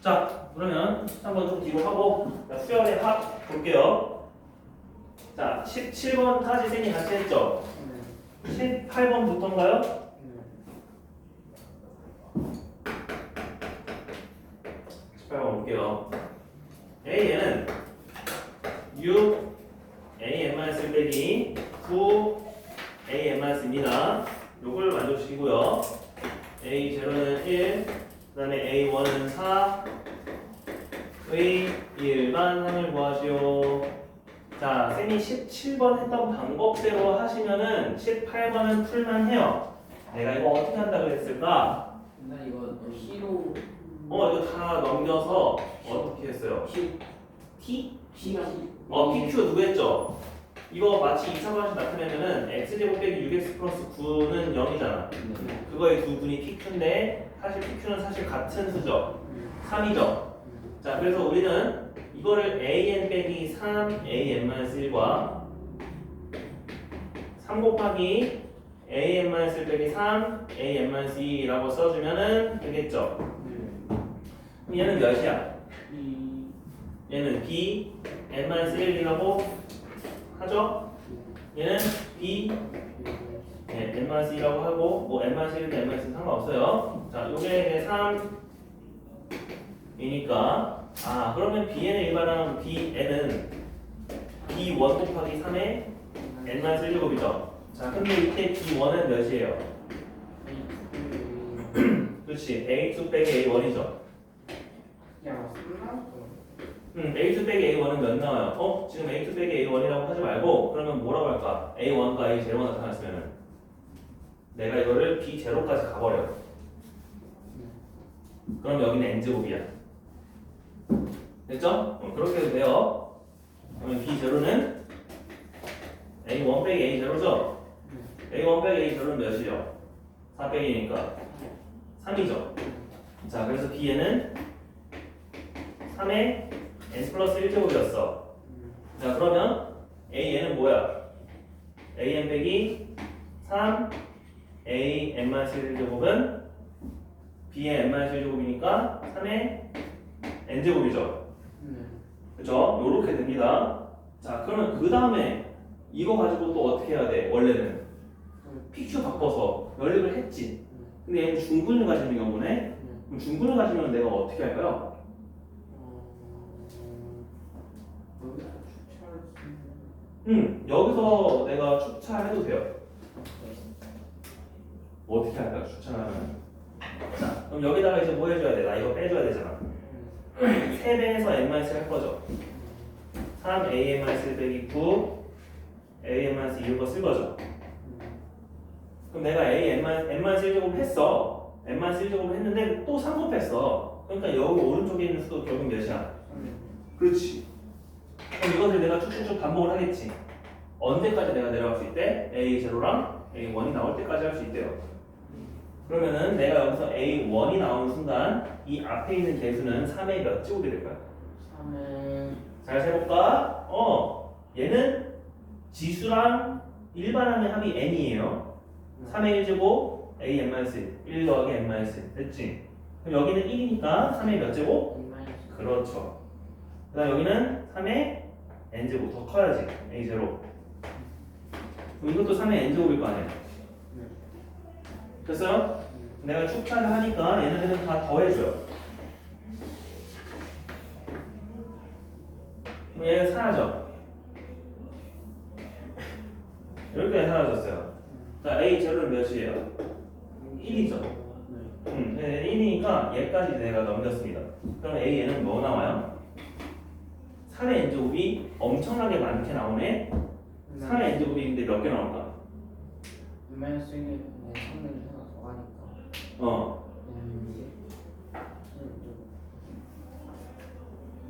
Speaker 1: 자, 그러면 한번 좀 뒤로 하고 수열의 합 볼게요. 자, 17번 타지 쌤이 같이 했죠? 18번부터인가요? 18번 볼게요. A에는 6 A-1 빼기 9 A-입니다. 요걸 만족시키고요. A0는 1 의 일반 항을 구하시오. 자, 쌤이 17번 했던 방법대로 하시면은 18번은 풀만해요. 내가 이거 어떻게 한다 그랬을까?
Speaker 3: 나 이거 T로
Speaker 1: 이거 다 넘겨서 어떻게 했어요?
Speaker 3: T
Speaker 1: T?
Speaker 3: T가
Speaker 1: PQ 누구 했죠? 이거 마치 이차방식 나타내면은 x제곱 빼기 6x 플러스 9는 0이잖아. 그거의 두 분이 PQ인데 사실 PQ는 사실 같은 수죠. 3이죠. 자, 그래서 우리는 이거를 AN 빼기 3 AN-1과 3 곱하기 AN-1 빼기 3 AN-2라고 써주면은 되겠죠. 그럼 얘는 몇이야? 얘는 B N-1이라고 하죠? 얘는 B N-2라고 하고 뭐 N-1은 N-2는 상관없어요. 자, 요게 3이니까 그러면 Bn의 일반항 Bn은 B1 곱하기 3의 N-1제곱이죠. 자, 근데 이때 B1은 몇이에요? 그렇지, A2 빼기 A1이죠.
Speaker 2: 야, 끝났어.
Speaker 1: A2 빼기 A1은 몇 나와요? 지금 A2 빼기 A1이라고 하지 말고 그러면 뭐라고 할까? A1과 A0가 나타났으면은 내가 이거를 B0까지 가버려요. 그럼 여기는 N제곱이야. 됐죠? 그렇게 해도 돼요. 그러면 B0는 A1 빼기 A0죠? A1 빼기 A0은 몇이죠? 4 빼기니까 3이죠. 자, 그래서 B에는 3의 n 플러스 1제곱이었어. 자, 그러면 AN은 뭐야? AN 빼기 3 AN-1제곱은 B의 n-1제곱이니까 3의 n제곱이죠. 그죠? 요렇게 됩니다. 자, 그러면 그 다음에 이거 가지고 또 어떻게 해야 돼? 원래는 PQ 바꿔서 연립을 했지. 근데 얘는 중분을 가지는 경우네. 그럼 중분을 가지면 내가 어떻게 할까요? 여기서 내가 추차해도 돼요. 어떻게 할까? 추차하면. 자, 그럼 여기다가 이제 뭐 해줘야 돼? 나 이거 빼줘야 되잖아. 3배에서 n-1 할 거죠. 3 a-1 빼기 9 a-1 이런 거 쓸 거죠. 그럼 내가 n-1제곱 했어. n-1제곱 했는데 또 3 곱했어. 그러니까 여기 오른쪽에 있는 수도 결국 몇이야? 그렇지. 그럼 이것을 내가 쭉쭉쭉 반복을 하겠지. 언제까지 내가 내려갈 수 있대? A0랑 A1이 나올 때까지 할 수 있대요. 그러면은 내가 여기서 A1이 나오는 순간 이 앞에 있는 개수는 3의 몇 제곱이 될까요?
Speaker 3: 3은
Speaker 1: 잘 세볼까? 얘는 지수랑 일반항의 합이 n이에요. 3의 1제곱 A n-1 1 더하기 n-1 됐지? 그럼 여기는 1이니까 3의 몇 제곱? 그렇죠. 그 다음 여기는 3의 n제곱 더 커야지 A0. 그럼 이것도 3의 n제곱일 거 아니야. 됐어요? 내가 축차를 하니까 얘네들은 다 더해줘요. 그럼 얘는 사라져. 이렇게 사라졌어요. 자, A0는 몇이에요? 1이죠. 1이니까 얘까지 내가 넘겼습니다. 그럼 A에는 뭐 나와요? 3의 n제곱이 엄청나게 많게 나오네. 3의 n제곱인데 몇 개 나올까?
Speaker 2: 마이너스 1에 성능이 하나 더 하니까.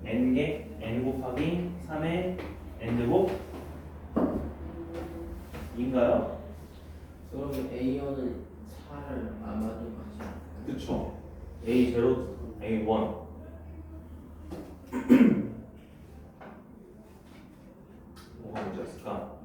Speaker 1: n개 n 곱하기 3의 n제곱 인가요?
Speaker 3: 그러면 A1은 4를 아마도 같이
Speaker 1: 그쵸. A0, A1 뭐가 문제였을까?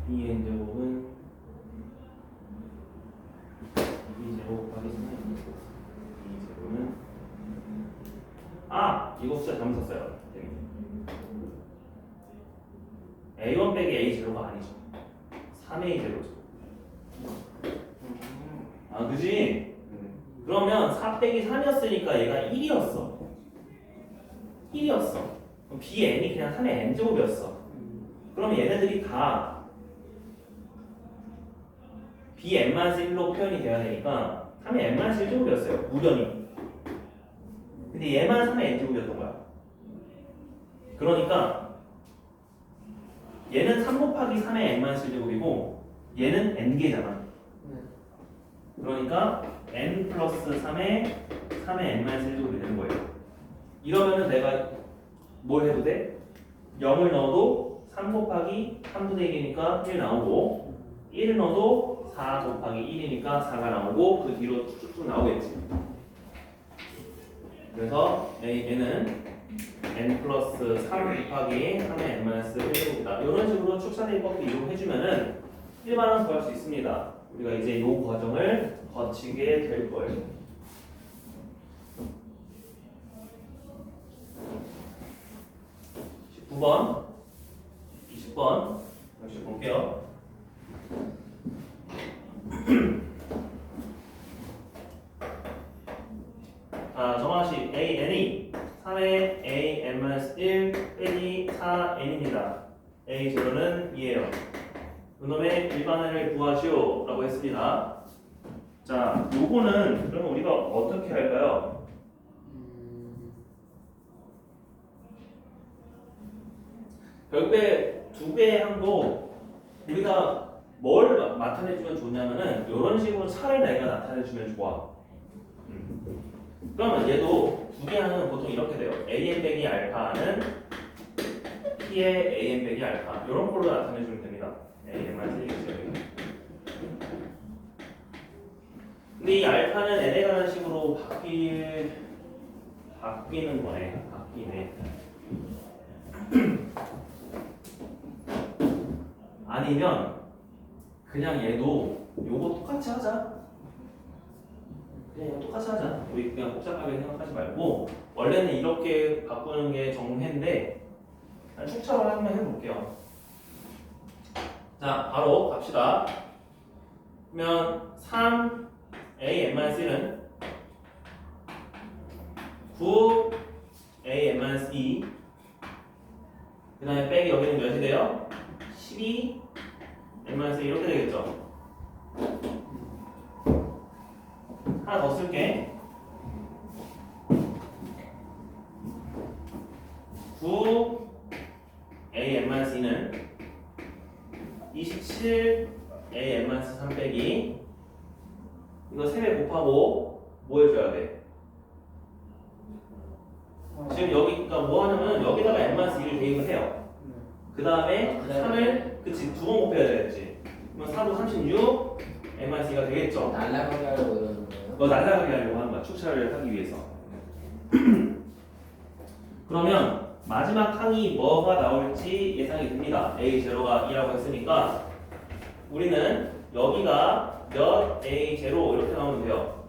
Speaker 1: 이 n제곱은 2제곱 곱하기 3의 2제곱은 이거 숫자 잘못 썼어요. A1 빼기 A0가 아니죠. 3A 제로죠. 그지? 그러면 4 빼기 3이었으니까 얘가 1이었어. 1이었어. 그럼 bn이 그냥 3의 n제곱이었어. 그러면 얘네들이 다 bn-1로 표현이 돼야 되니까 3의 n-1제곱이었어요. 무련히. 근데 얘만 3의 n제곱이었던 거야. 그러니까 얘는 3 곱하기 3의 n-1제곱이고 얘는 n개잖아. 그러니까 n 플러스 3의 n-1제곱이 되는 거예요. 이러면은 내가 뭘 해도 돼? 0을 넣어도 3 곱하기 3분의 1이니까 1 나오고 1을 넣어도 4 곱하기 1이니까 4가 나오고 그 뒤로 쭉쭉 나오겠지. 그래서 얘는 n 플러스 3 곱하기 3의 n-1제곱이다. 이런 식으로 축사대입법도 이용해주면은 일반항 구할 수 있습니다. 우리가 이제 이 과정을 거치게 될 거예요. 19번, 20번 역시 볼게요. 자, 정하시 AN이 3의 AN-1 빼기 4N입니다. A0는 2예요. 그놈의 일반을 구하시오 라고 했습니다. 자, 요거는 그러면 우리가 어떻게 할까요? 결국에 두 개의 항도 우리가 뭘 나타내주면 좋냐면은 이런 식으로 차를 내가 나타내주면 좋아. 그러면 얘도 두 개 항은 보통 이렇게 돼요. AN 빼기 알파는 P의 AN 빼기 알파 이런 걸로 나타내주면 됩니다. AN만 쓰이겠어요. 근데 이 알파는 N에 관한 식으로 바뀌는 거네. 바뀌네. 아니면 그냥 얘도 요거 똑같이 하자. 그냥 이거 똑같이 하자. 우리 그냥 복잡하게 생각하지 말고 원래는 이렇게 바꾸는 게 정해인데 축처럼 한번 해볼게요. 자, 바로 갑시다. 그러면 3a-1은 9a-2 그 다음에 빼기 여기는 몇이 돼요? 12 n-2 이렇게 되겠죠. 하나 더 쓸게. 9 a-2는 27 a-3 빼기 이거 3배 곱하고 뭐 해줘야 돼? 지금 여기 그러니까 뭐 하냐면 여기다가 n-2를 대입을 해요. 그 다음에 3을 그치 두 번 곱해야 되겠지. 그러면 4도 36 n-2가 되겠죠.
Speaker 3: 날라가게 하려고 이러는 거예요?
Speaker 1: 너 날라가게 하려고 하는 거야. 축차를 하기 위해서. 그러면 마지막 항이 뭐가 나올지 예상이 됩니다. A0가 2라고 했으니까 우리는 여기가 몇 A0 이렇게 나오면 돼요.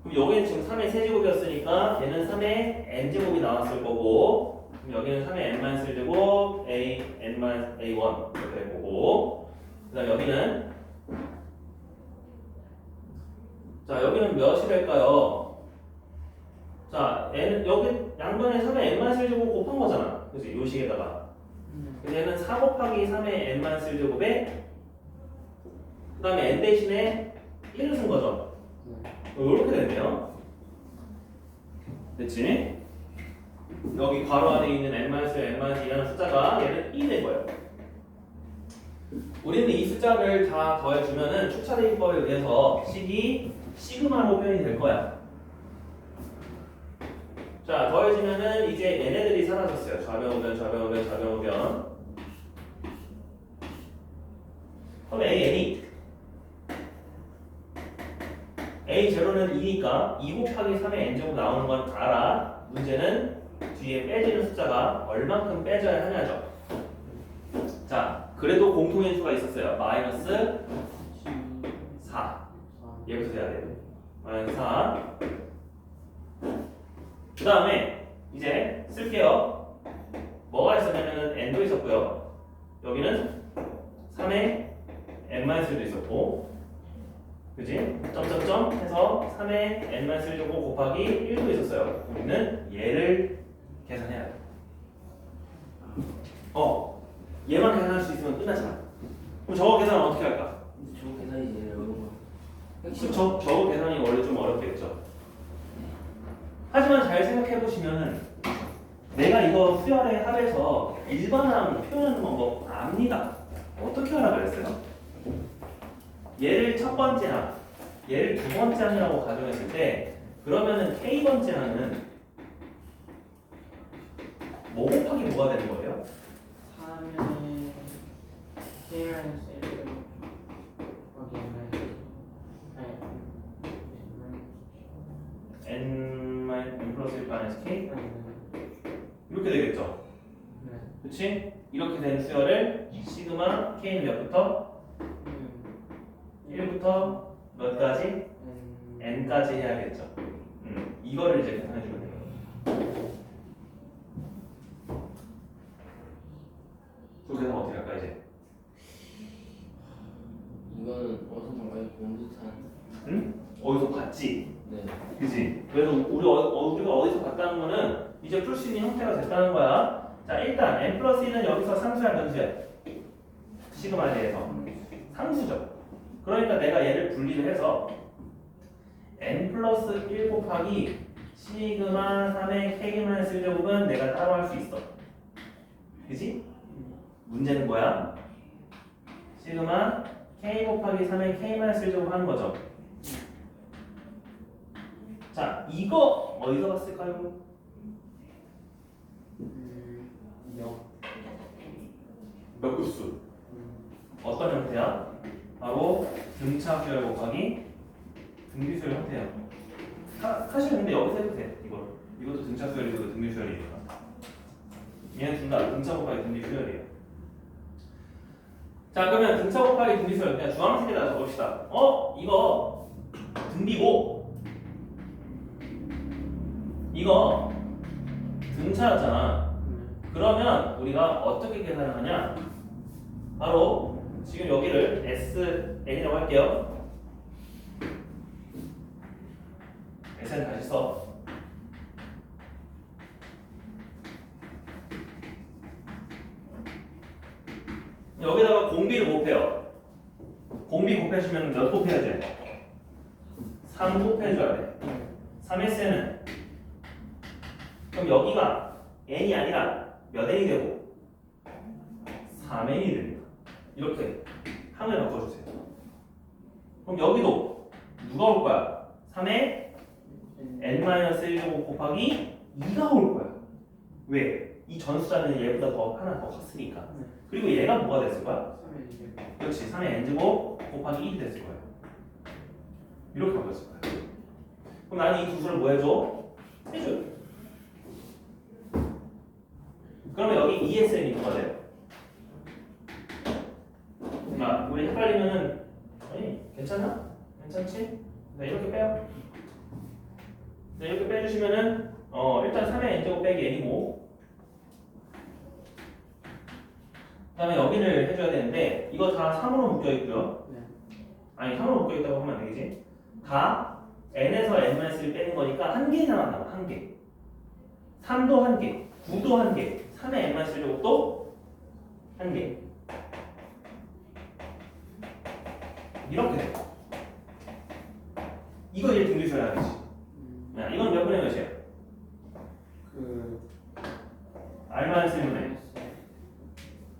Speaker 1: 그럼 여기는 지금 3의 세제곱이었으니까 얘는 3의 n제곱이 나왔을 거고 그럼 여기는 3의 n-1제곱 A, n-A1 이렇게 될 거고 그 다음 여기는 자 여기는 몇이 될까요? 자 n 여기 양변에 3의 n-1제곱 곱한 거잖아. 그치? 요 식에다가 그래서 얘는 4 곱하기 3의 n-1제곱에 그 다음에 n 대신에 1을 쓴 거죠. 이렇게 되네요. 됐지? 여기 괄호 안에 있는 n-1이라는 숫자가 얘는 1이 된 거예요. 우리는 이 숫자를 다 더해주면은 축차대입법에 의해서 식이 시그마로 표현이 될 거야. 자, 더해지면은 이제 얘네들이 사라졌어요. 좌변우변, 좌변우변, 좌변우변. 그럼 AN이 A0는 2니까 2 곱하기 3의 n제곱 나오는 건 알아. 문제는 뒤에 빼지는 숫자가 얼만큼 빼줘야 하냐죠. 자, 그래도 공통인 수가 있었어요. 마이너스 4. 얘부터 돼야 돼요. 마이너스 4. 그 다음에 이제 쓸게요. 뭐가 있었냐면은 n도 있었고요. 여기는 3의 n-1도 있었고 그지? 점점점 해서 3의 n-1 곱하기 1도 있었어요. 우리는 얘를 계산해야 돼. 얘만 계산할 수 있으면 끝나잖아. 그럼 저거 계산 어떻게 할까?
Speaker 3: 저 계산이 제일 어려운 거.
Speaker 1: 저거 계산이 원래 좀 어렵겠죠. 하지만 잘 생각해 보시면은 내가 이거 수열의 합에서 일반항 표현하는 방법 압니다. 어떻게 하라 그랬어요? 얘를 첫 번째 항, 얘를 두 번째 항이라고 가정했을 때 그러면은 K번째 항은 뭐 곱하기 뭐가 되는 거예요?
Speaker 2: 3의 K-1
Speaker 1: N 플러스 1 마이너스 K? 이렇게 되겠죠? 그치? 이렇게 된 수열을 시그마 K는 몇부터? 1부터 몇 가지? N까지 해야겠죠. 이거를 이제 계산해 주면 돼요. 그 계산 어떻게 할까 이제?
Speaker 3: 이거는 어디서 방금 본 듯한.
Speaker 1: 응? 어디서 봤지?
Speaker 3: 네.
Speaker 1: 그지? 그래서 우리가 어디서 봤다는 거는 이제 풀 수 있는 형태가 됐다는 거야. 자, 일단 n 플러스 1은 여기서 상수야 변수야? 시그마에 대해서 상수죠. 그러니까 내가 얘를 분리를 해서 n 플러스 1 곱하기 시그마 3의 k-1제곱은 내가 따로 할 수 있어. 그지? 문제는 뭐야? 시그마 k 곱하기 3의 k-1제곱 하는 거죠. 자, 이거 어디서 봤을까요? 몇 급수? 어떤 형태야? 바로 등차 수열 곱하기 등비 수열 형태야. 사실 근데 여기서 해도 돼. 이것도 등차 수열이고 등비 수열이니까. 얘는 둘 다 등차 곱하기 등비 수열이에요. 자, 그러면 등차 곱하기 등비 수열 그냥 주황색에다 적읍시다. 이거 등비고 이거 등차였잖아. 그러면 우리가 어떻게 계산을 하냐? 바로 지금 여기를 SN이라고 할게요. SN 다시 써. 여기다가 공비를 곱해요. 공비 곱해주면 몇 곱해야 돼? 3 곱해줘야 돼. 3SN은 그럼 여기가 n이 아니라 몇 n이 되고 3n이 됩니다. 이렇게 항을 바꿔주세요. 그럼 여기도 누가 올 거야? 3의 n-1제곱 곱하기 2가 올 거야. 왜? 이 전수자는 얘보다 하나 더 컸으니까. 그리고 얘가 뭐가 됐을 거야? 그렇지. 3의 n제곱 곱하기 1이 됐을 거야. 이렇게 바뀌었을 거야. 그럼 나는 이 두 수를 뭐 해줘? 해줘요. 그러면 여기 ESN이 뭐가 돼요? 우리 헷갈리면은 아니 괜찮아? 괜찮지? 네, 이렇게 빼요. 네, 이렇게 빼주시면은 일단 3의 n제곱 빼기 n이고 그 다음에 여기를 해줘야 되는데 이거 다 3으로 묶여 있고요. 아니 3으로 묶여 있다고 하면 안 되겠지? 다 n에서 n-1을 빼는 거니까 한 개나 남아. 한 개. 3도 한 개, 9도 한 개, 3의 n-제곱도 한 개. 이렇게 돼. 이거 이제 등비수열 하겠지. 이건 몇 분의 몇이야? R-1분의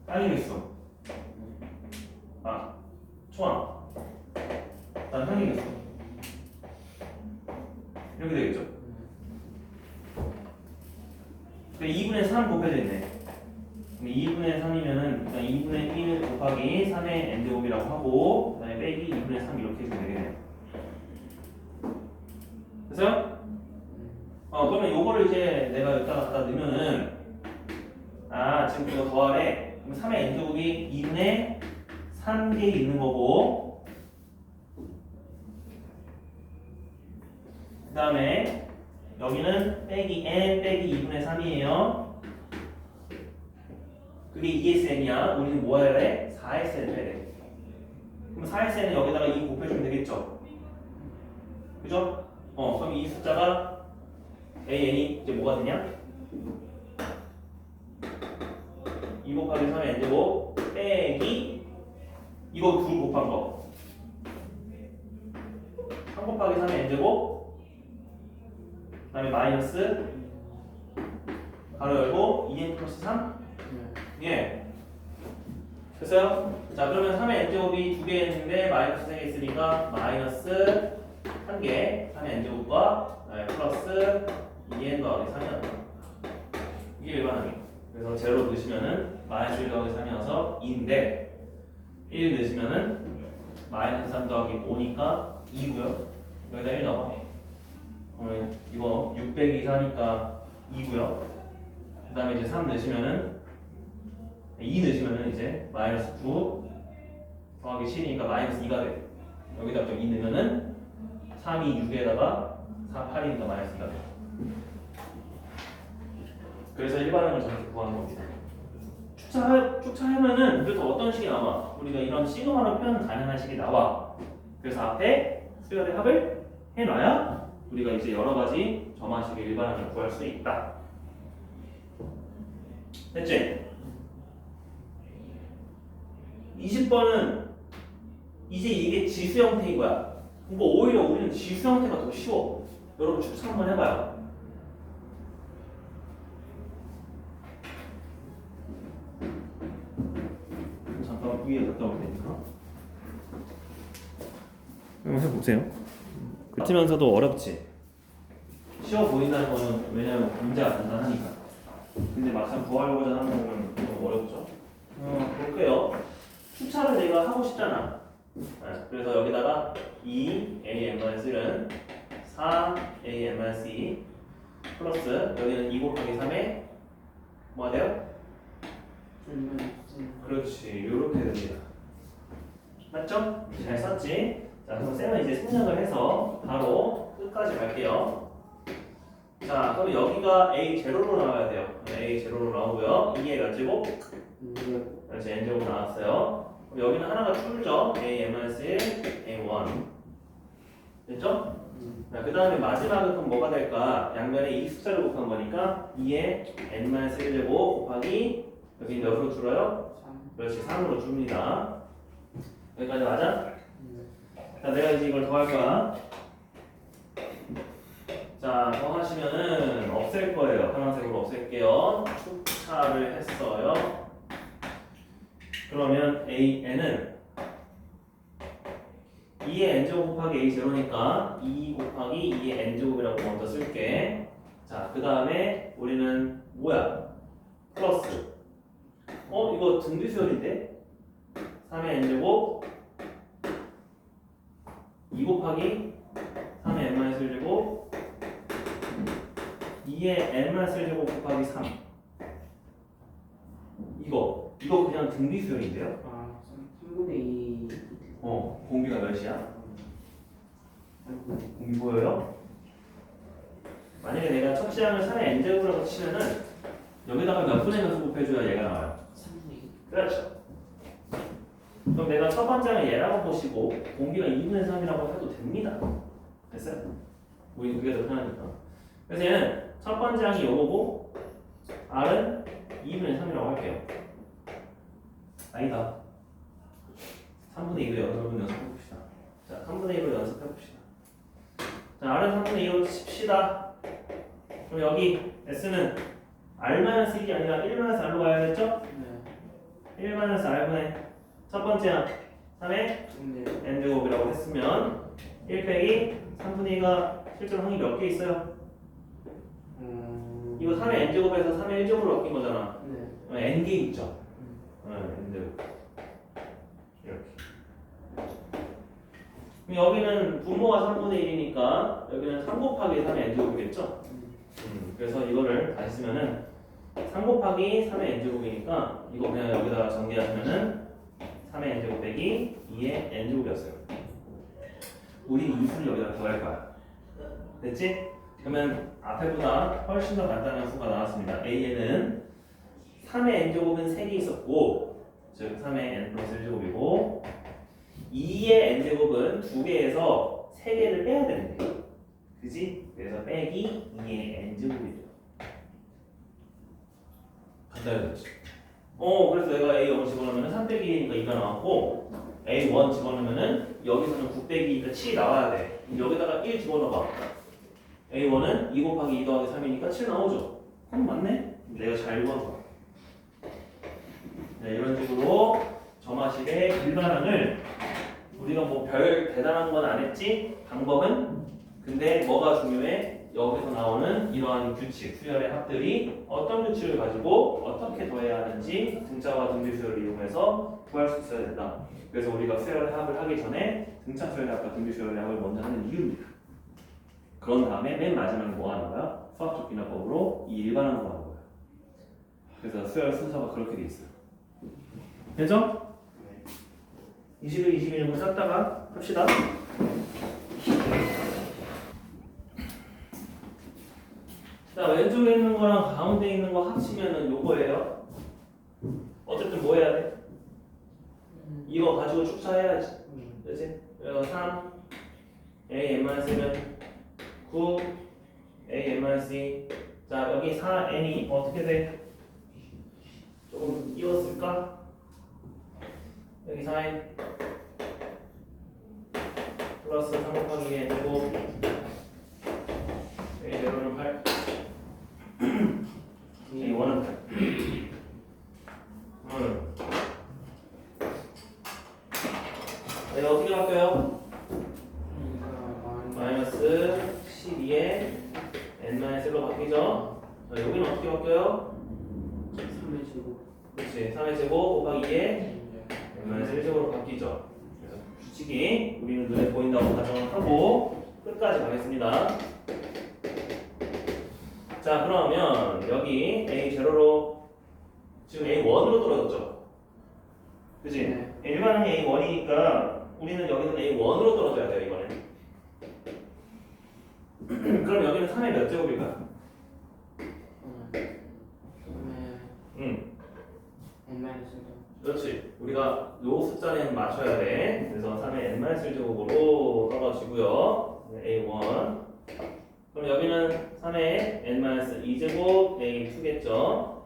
Speaker 1: 땅이겠어. 초항. 난 항이겠어. 이렇게 되겠죠. 2분의 3 곱해져 있네. 2분의 3이면은 일단 2분의 1 곱하기 3의 n제곱이라고 하고 그 다음에 빼기 2분의 3 이렇게 해주면 되겠네요. 됐어요? 그러면 요거를 이제 내가 여기다 갖다 넣으면은 지금 이거 더하래. 그럼 3의 n제곱이 2분의 3개 있는 거고 그 다음에 여기는 빼기 n 빼기 2분의 3이에요. 그게 2SN이야. 우리는 뭐 해야 돼? 4SN 해야 돼. 그럼 4SN은 여기다가 2 곱해주면 되겠죠? 그죠? 그럼 이 숫자가 AN이 이제 뭐가 되냐? 플러스 가로 열고 2n 플러스 3? 예. 됐어요? 자, 그러면 3의 n제곱이 2개 있는데 마이너스 3개 있으니까 마이너스 1개 3의 n제곱과 플러스 2n 더하기 3이었다. 이게 일반항이에요. 그래서 제로 넣으시면은 마이너스 1 더하기 3이어서 2인데 1 넣으시면은 마이너스 3 더하기 5니까 2고요. 여기다 1 넣어봐. 그러면 이거 6 빼기 4니까 2고요. 그 다음에 이제 3 넣으시면은 2 넣으시면은 이제 마이너스 9 더하기 7이니까 마이너스 2가 돼요. 여기다 또 2 넣으면은 3이 6에다가 4, 8이니까 마이너스 2가 돼요. 그래서 일반항을 저렇게 구하는 겁니다. 축차하면은 그래서 어떤 식이 나와? 우리가 이런 시그마로 표현 가능한 식이 나와. 그래서 앞에 수열의 합을 해놔야 우리가 이제 여러 가지 점화식의 일반항을 구할 수 있다. 됐지? 20번은 이제 이게 지수 형태인 거야. 그러니까 오히려 우리는 지수 형태가 더 쉬워. 여러분 추측 한번 해봐요. 잠깐 위에 갔다 올 테니까. 한번 해보세요. 그치면서도 어렵지. 쉬워 보인다는 거는 왜냐면 문제가 간단하니까. 근데 막상 구하려고 하는 거는 좀 어렵죠. 볼게요. 추차를 내가 하고 싶잖아. 그래서 여기다가 2a-1은 4a-2 플러스 여기는 2 곱하기 3에 뭐가 돼요? 그렇지. 이렇게 됩니다. 맞죠? 잘 썼지? 자, 그럼 쌤은 이제 생략을 해서 바로 끝까지 갈게요. 자, 그럼 여기가 a0로 나와야 돼요. a0로 나오고요. 2의 몇 제곱? 그렇지, n제곱 나왔어요. 그럼 여기는 하나가 줄죠? a-1, a1 됐죠? 자, 그 다음에 마지막은 그럼 뭐가 될까? 양면에 이 숫자를 곱한 거니까 2의 n-1제곱 곱하기 여기 몇으로 줄어요?
Speaker 2: 3.
Speaker 1: 그렇지, 3으로 줍니다. 여기까지 맞아? 자, 내가 이제 이걸 더할 거야. 자, 더하시면은 없앨 거예요. 파란색으로 없앨게요. 축차를 했어요. 그러면 n은 2의 n제곱 곱하기 a0니까 2 곱하기 2의 n제곱이라고 먼저 쓸게. 자, 그 다음에 우리는 뭐야? 플러스. 이거 등비수열인데? 3의 n제곱 2 곱하기 3의 n-1제곱 2의 n-1제곱 곱하기 3 이거 그냥 등비수열인데요?
Speaker 2: 아, 3분의 2.
Speaker 1: 공비가 몇이야? 공비 보여요? 만약에 내가 첫 시항을 3의 n제곱이라고 치면은 여기다가 몇 분의 몇을 곱해줘야 얘가 나와요?
Speaker 3: 3분의 2.
Speaker 1: 그렇죠. 그럼 내가 첫 번째는 얘라고 보시고 공비가 2분의 3이라고 해도 됩니다. 됐어요? 우리 그게 더 편하니까. 그래서 얘는 첫 번째 항이 요거고 R은 2분의 3이라고 할게요. 아니다. 3분의 2로 여러분 연습해봅시다. 자, 3분의 2로 연습해봅시다. 자, R은 3분의 2로 칩시다. 그럼 여기 S는 R-1이 아니라 1-R로 가야겠죠?
Speaker 2: 네.
Speaker 1: 1-R분의 첫 번째 항 3의 n제곱이라고 했으면 1 빼기 3분의 2가 실제로 항이 몇 개 있어요? 이거 3의 n제곱에서 3의 1제곱으로 바뀐 거잖아.
Speaker 2: 네.
Speaker 1: n개 있죠? n제곱 이렇게. 그럼 여기는 분모가 3분의 1이니까 여기는 3 곱하기 3의 n제곱이겠죠? 그래서 이거를 다시 쓰면은 3 곱하기 3의 n제곱이니까 이거 그냥 여기다가 전개하시면은 3의 n제곱 빼기 2의 n제곱이었어요. 우리 이 수를 여기다 더할 거야. 됐지? 그러면 앞에보다 훨씬 더 간단한 수가 나왔습니다. a는 3의 n제곱은 3개 있었고 즉 3의 n 플러스 1제곱이고 2의 n제곱은 2개에서 3개를 빼야 되는데 그지? 그래서 빼기 2의 n제곱이죠. 간단해졌지? 그래서 내가 A0을 집어넣으면 3 빼기 2니까 2가 나왔고 A1 집어넣으면 여기서는 9 빼기 2니까 7이 나와야 돼. 여기다가 1 집어넣어봐. A1은 2 곱하기 2 더하기 3이니까 7 나오죠. 맞네? 내가 잘 구한 거야. 네, 이런 식으로 점화식의 일반항을 우리가 뭐 별 대단한 건 안 했지? 방법은? 근데 뭐가 중요해? 여기서 나오는 이러한 규칙, 수열의 합들이 어떤 규칙을 가지고 어떻게 더해야 하는지 등차와 등비수열을 이용해서 구할 수 있어야 된다. 그래서 우리가 수열의 합을 하기 전에 등차 수열의 합과 등비수열의 합을 먼저 하는 이유입니다. 그런 다음에 맨 마지막에 뭐 하는 거야? 수학적 비나법으로 이 일반항 구하는 거야. 그래서 수열 순서가 그렇게 돼 있어요. 됐죠? 21, 22는 썼다가 합시다. 자, 왼쪽에 있는 거랑 가운데 있는 거 합치면은 요거예요. 어쨌든 뭐 해야 돼? 이거 가지고 축차해야지. 그치? 3 A n-1면 9 A n-2. 자, 여기 4n이 어떻게 돼? 조금 띄웠을까? 여기 4n 플러스 3 곱하기 2의 제곱 여기 제로는 8 여기 1은 8 여기 어떻게 바뀌어요? 마이너스 12에 n-1로 바뀌죠? 자, 여기는 어떻게 바뀌어요?
Speaker 2: 3의 제곱.
Speaker 1: 그렇지 3의 제곱 곱하기 2에 n-1제곱으로 바뀌죠. 그래서 규칙이 우리는 눈에 보인다고 가정을 하고 끝까지 가겠습니다. 자, 그러면 여기 A0로 지금 A1으로 떨어졌죠? 그치?
Speaker 2: 네.
Speaker 1: 일반항이 A1이니까 우리는 여기는 A1으로 떨어져야 돼요, 이번엔. 그럼 여기는 3의 몇 제곱일까요?
Speaker 2: 3의 n-1.
Speaker 1: 그렇지. 우리가 요 숫자는 맞춰야 돼. 그래서 3의 n-1제곱으로 떨어지고요. A1. 그럼 여기는 3의 n-2제곱 A2겠죠.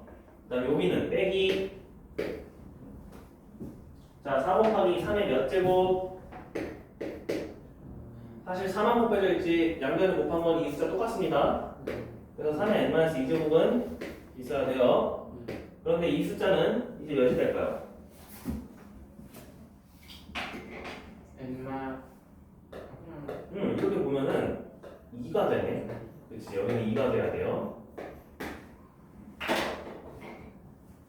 Speaker 1: 그 다음 여기는 빼기. 자, 4 곱하기 3의 몇 제곱? 사실 4만 곱해져 있지 양변을 곱한 건 이 숫자 똑같습니다. 그래서 3의 n-2제곱은 있어야 돼요. 그런데 이 숫자는 이제 몇이 될까요? 이렇게 보면은 2가 되네. 그렇지. 여기는 2가 돼야 돼요.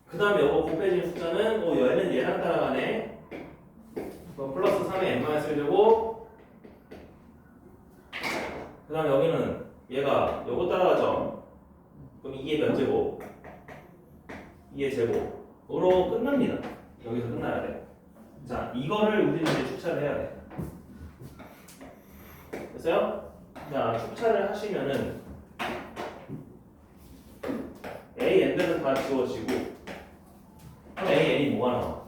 Speaker 1: 그 다음에 이거 곱해진 숫자는 얘는 얘랑 따라가네. 그럼 플러스 3의 n-1제곱. 그 다음에 여기는 얘가 요거 따라가죠. 그럼 2의 몇 제곱? 2의 제곱으로 끝납니다. 여기서 끝나야 돼. 자, 이거를 우리는 이제 축차를 해야 돼. 됐어요? 자, 축차를 하시면은 A, N들은 다 지워지고 그럼 A, N이 뭐가 나와?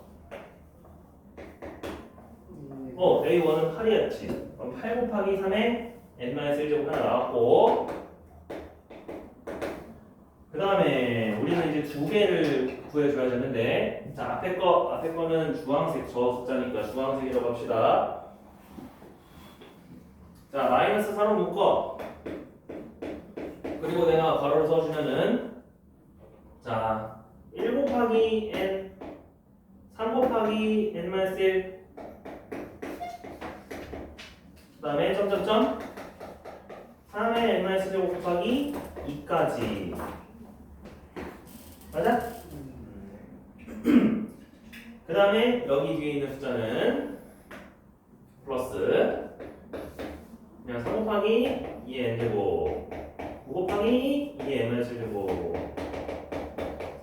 Speaker 1: A1은 8이었지. 그럼 8 곱하기 3에 N-1제곱 하나 나왔고 그 다음에 우리는 이제 두 개를 구해줘야 되는데 자, 앞에 거는 주황색 저 숫자니까 주황색이라고 합시다. 자, 마이너스 3을 묶어. 그리고 내가 괄호를 써주면은 자, 1 곱하기 n 3 곱하기 n-1 그 다음에 점점점 3의 n-1제곱 곱하기 2까지 맞아? 그 다음에 여기 뒤에 있는 숫자는 플러스 그냥 3 곱하기 2의 n제곱 9 곱하기 2의 n-7제곱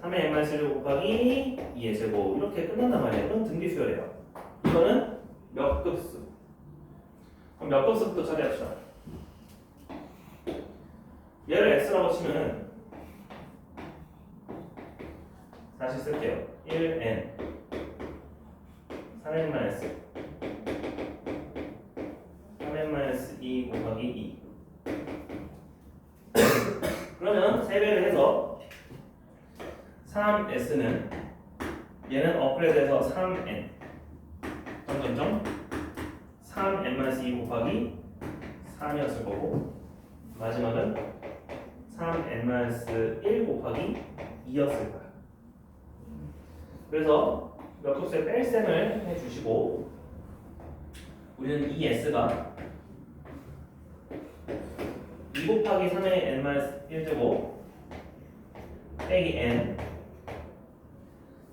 Speaker 1: 3의 n-7제곱 곱하기 2의 제곱 이렇게 끝난단 말이에요. 이건 등비수열이에요. 이거는 몇 급수? 그럼 몇 급수부터 처리합시다. 얘를 x라고 치면은 다시 쓸게요. 1n 3n-3n-2 곱하기 2 그러면 3배를 해서 3s는 얘는 업그레이드해서 3n 점점점 3n-2 곱하기 3이었을 거고 마지막은 3n-1 곱하기 2였을 거야. 그래서 몇 급수의 뺄셈을 해주시고 우리는 이 s가 2 곱하기 3의 n-1제곱 빼기 n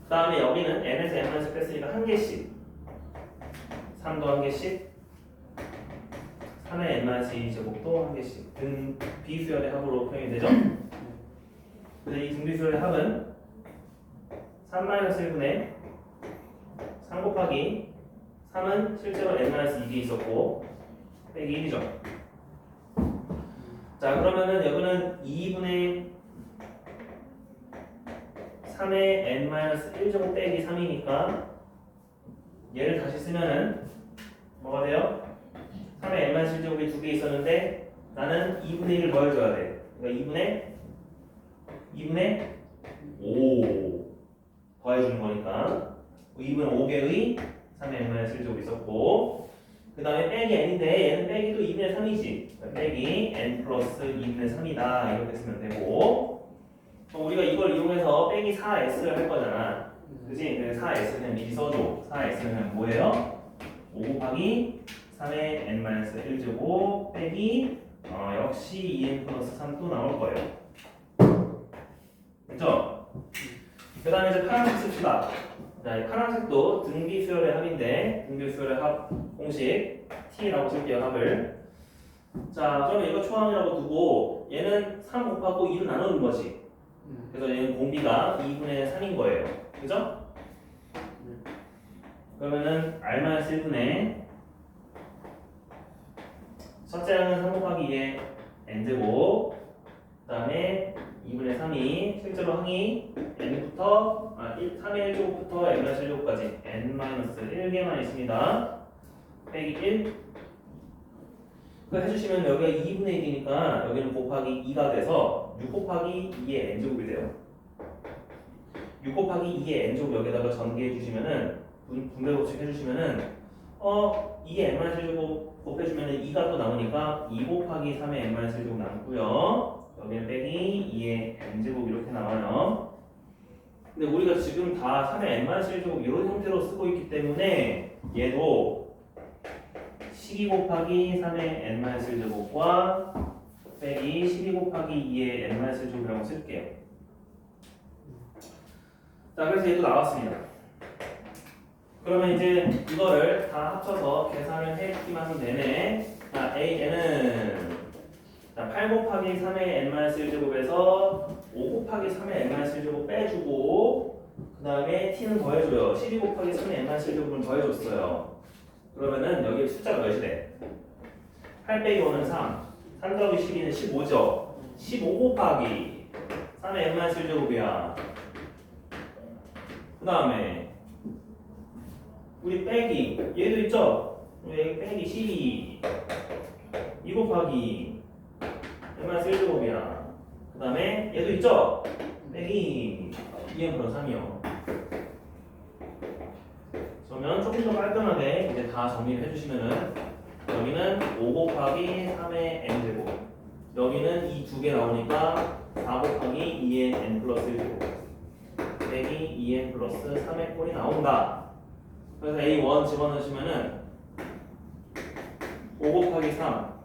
Speaker 1: 그 다음에 여기는 n에서 n-1 뺐으니까 한 개씩 3도 한 개씩 3의 n-2제곱도 한 개씩 등 비수열의 합으로 표현이 되죠. 그래서 이 등비수열의 합은 3-1분의 3 곱하기 3은 실제로 n-2개 있었고 빼기 1이죠. 자 그러면은 여기는 2분의 3의 n-1제곱 빼기 3이니까 얘를 다시 쓰면은 뭐가 돼요? 3의 n-1제곱이 두 개 있었는데 나는 2분의 1을 더해줘야 돼. 그러니까 2분의 5 더해주는 거니까 2분의 5개의 3의 n-1제곱이 있었고 그 다음에 빼기 n인데 얘는 빼기도 2분의 3이지. 그러니까 빼기 n 플러스 2분의 3이다 이렇게 쓰면 되고 우리가 이걸 이용해서 빼기 4s를 할 거잖아. 그지? 4s 그냥 미리 써줘. 4s는 그냥 뭐예요? 5 곱하기 3의 n-1제곱 빼기 역시 2n 플러스 3 또 나올 거예요. 됐죠? 그 다음에 이제 파란색 씁시다. 자, 이 파란색도 등비수열의 합인데 등비수열의 합 공식 t라고 쓸게요. 합을. 자, 그러면 이거 초항이라고 두고 얘는 3 곱하고 2로 나누는 거지. 그래서 얘는 공비가 2분의 3인 거예요. 그죠? 그러면은 r-1분의 첫째 항은 3 곱하기 2의 n제곱 그 다음에 2분의 3이 실제로 항이 n부터 3의 1제곱부터 n-1제곱까지 n-1개만 있습니다. 빼기 1 그거 해주시면 여기가 2분의 1이니까 여기는 곱하기 2가 돼서 6 곱하기 2의 n제곱이 돼요. 6 곱하기 2의 n제곱 여기다가 전개해 주시면은 분배 법칙 해주시면은 2의 n-1제곱 곱해주면은 2가 또 남으니까 2 곱하기 3의 n-1제곱 남고요. 여기는 빼기 2의 n제곱 이렇게 나와요. 근데 우리가 지금 다 3의 n-1제곱 이런 형태로 쓰고 있기 때문에 얘도 12 곱하기 3의 n-1제곱과 빼기 12 곱하기 2의 n-1제곱이라고 쓸게요. 자, 그래서 얘도 나왔습니다. 그러면 이제 이거를 다 합쳐서 계산을 해주기만 하면 되네. 자, AN은 8 곱하기 3의 n-1제곱에서 5 곱하기 3의 n-1제곱 빼주고 그 다음에 t는 더해줘요. 12 곱하기 3의 n-1제곱을 더해줬어요. 그러면은 여기 숫자가 몇이 돼? 8 빼기 5는 3 3 더하기 12는 15죠. 15 곱하기 3의 n-1제곱이야. 그 다음에 우리 빼기 얘도 있죠? 여기 빼기 12 2 곱하기 n-1제곱이야. 그 다음에 얘도 있죠? 빼기 2n 플러스 3이요. 그러면 조금 더 깔끔하게 이제 다 정리를 해주시면은 여기는 5 곱하기 3의 n제곱 여기는 이 두 개 나오니까 4 곱하기 2의 n 플러스 1제곱 빼기 2n 플러스 3의 꼴이 나온다. 그래서 A1 집어넣으시면은 5 곱하기 3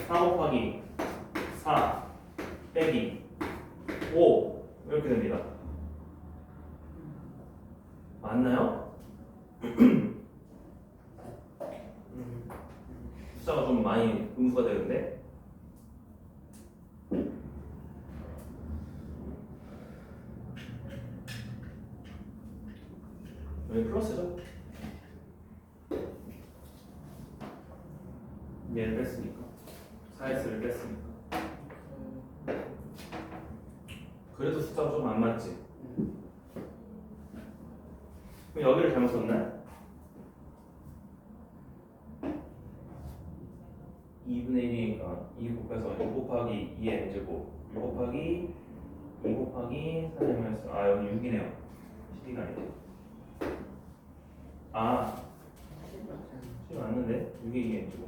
Speaker 1: 4 곱하기 4 빼기 5 이렇게 됩니다. 맞나요? 숫자가 좀 많이 음수가 되는데 여기 플러스죠? 얘를 뺐으니까 4S를 뺐으니까 그래도 숫자가 좀 안 맞지? 그럼 여기를 잘못 썼나? 2분의 1이니까 2 곱해서 6 곱하기 2의 n제곱 6 곱하기 2 곱하기 3의 마이너스 여기 6이네요 12가 아니지 아 10 맞는데? 6의 2의 n제곱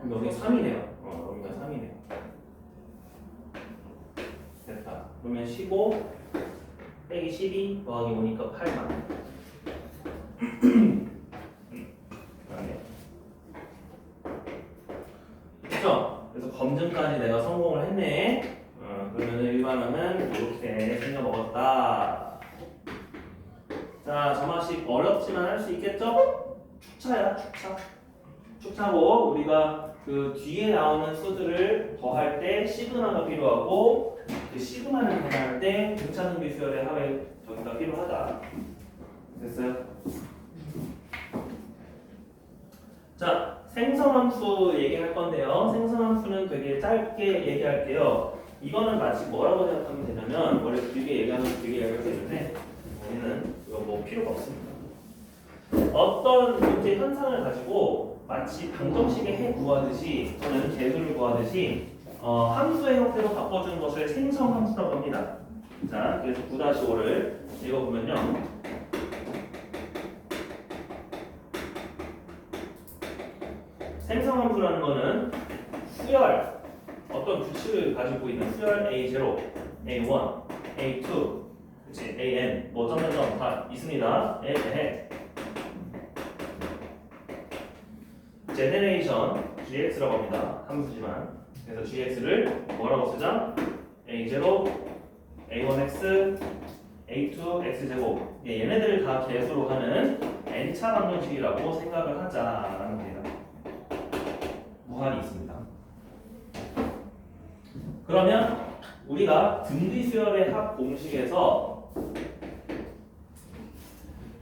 Speaker 1: 여기 3이네요. 여기가 3이네요. 됐다. 그러면 15 빼기 12 더하기 5니까 8만. 그렇죠? 그래서 검증까지 내가 성공을 했네. 그러면 일반화는 이렇게 생겨 먹었다. 자, 저만식 어렵지만 할 수 있겠죠? 축차야, 축차. 축차고 우리가 그 뒤에 나오는 수들을 더할 때 시그마가 필요하고 그 시그마를 계산할 때 등차능비 수열의 합의 저기가 필요하다. 됐어요? 자, 생성함수 얘기할 건데요. 생성함수는 되게 짧게 얘기할게요. 이거는 마치 뭐라고 생각하면 되냐면 원래 길게 얘기하면 길게 얘기할 때문에 우리는 이거 뭐 필요가 없습니다. 어떤 문제 현상을 가지고 마치 방정식의 해 구하듯이 또는 개수를 구하듯이 함수의 형태로 바꿔주는 것을 생성함수라고 합니다. 자, 그래서 9-5를 읽어보면요. 생성함수라는 거는 수열, 어떤 규칙을 가지고 있는 수열 A0, A1, A2, 그치, AN, 뭐 점점점 다 있습니다. 제네레이션 GX라고 합니다. 함수지만. 그래서 GX를 뭐라고 쓰자? A0, A1X, A2, X제곱. 얘네들을 다 개수로 하는 N차 방정식이라고 생각을 하자라는 겁니다. 무한이 있습니다. 그러면 우리가 등비수열의 합 공식에서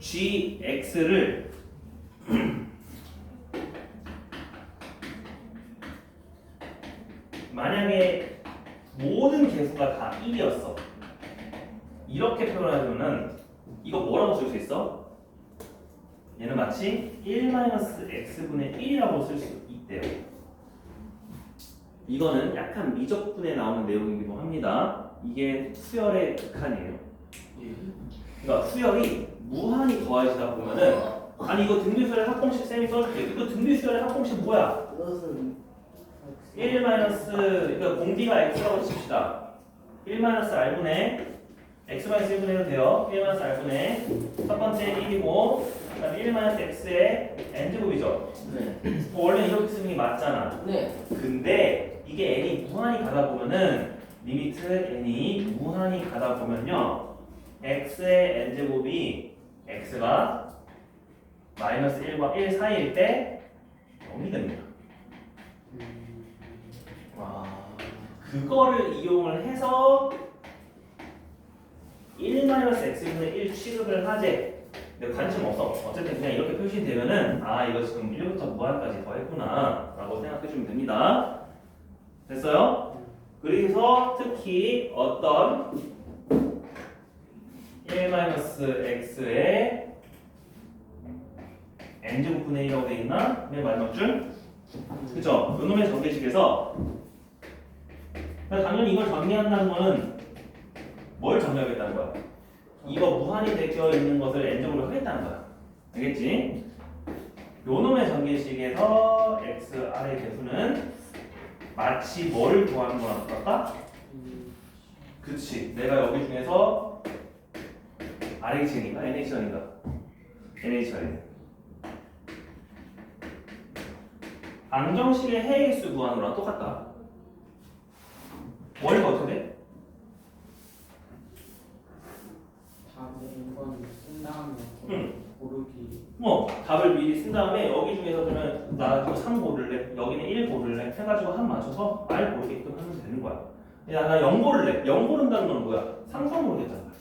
Speaker 1: GX를 만약에 모든 개수가 다 1이었어. 이렇게 표현하면 이거 뭐라고 쓸 수 있어? 얘는 마치 1-x분의 1이라고 쓸 수 있대요. 이거는 약간 미적분에 나오는 내용이기도 합니다. 이게 수열의 극한이에요. 그러니까 수열이 무한히 더해지다 보면은 아니 이거 등비수열의 합공식 쌤이 써줄게. 이거 등비수열의 합공식 뭐야?
Speaker 3: 그것은
Speaker 1: 1 그러니까 공비가 x라고 칩시다. 1-r분의 x-1분의 해도 돼요. 1-r분의 첫 번째 1이고 그다음에 1-x의 n제곱이죠.
Speaker 3: 네.
Speaker 1: 원래 이렇게 쓰는 게 맞잖아.
Speaker 3: 네.
Speaker 1: 근데 이게 n이 무한히 가다 보면은 리미트 n이 무한히 가다 보면요 x의 n제곱이 x가 -1과 1 사이일 때 0이 됩니다. 와, 그거를 이용을 해서 1-x분의 1 취급을 하재. 근데 관심 없어. 어쨌든 그냥 이렇게 표시되면은 아 이거 지금 1부터 무한까지 더했구나 라고 생각해주면 됩니다. 됐어요? 그래서 특히 어떤 1-x의 n제곱분의 1이라고 되어 있나? 맨 마지막 줄? 그쵸? 요놈의 전개식에서 당연히 이걸 정리한다는 거는 뭘 정리하겠다는 거야? 이거 무한히 되어 있는 것을 n제곱으로 하겠다는 거야. 알겠지? 요놈의 전개식에서 xr의 개수는 마치 뭘 구하는 거랑 똑같다? 그치. 내가 여기 중에서 RHN인가? NHN인가? NHN. 방정식의 해일수 구하는 거랑 똑같다. 머리가 어떻게 돼?
Speaker 2: 답을 이건 쓴 다음에
Speaker 1: 응.
Speaker 2: 고르기.
Speaker 1: 답을 미리 쓴 다음에 여기 중에서 그러면 나 지금 3 고를래, 여기는 1 고를래 해가지고 한 맞춰서 R 고르게끔 하면 되는 거야. 야, 나 0 고를래. 0 고른다는 건 뭐야? 상수항 고르겠다는 거야.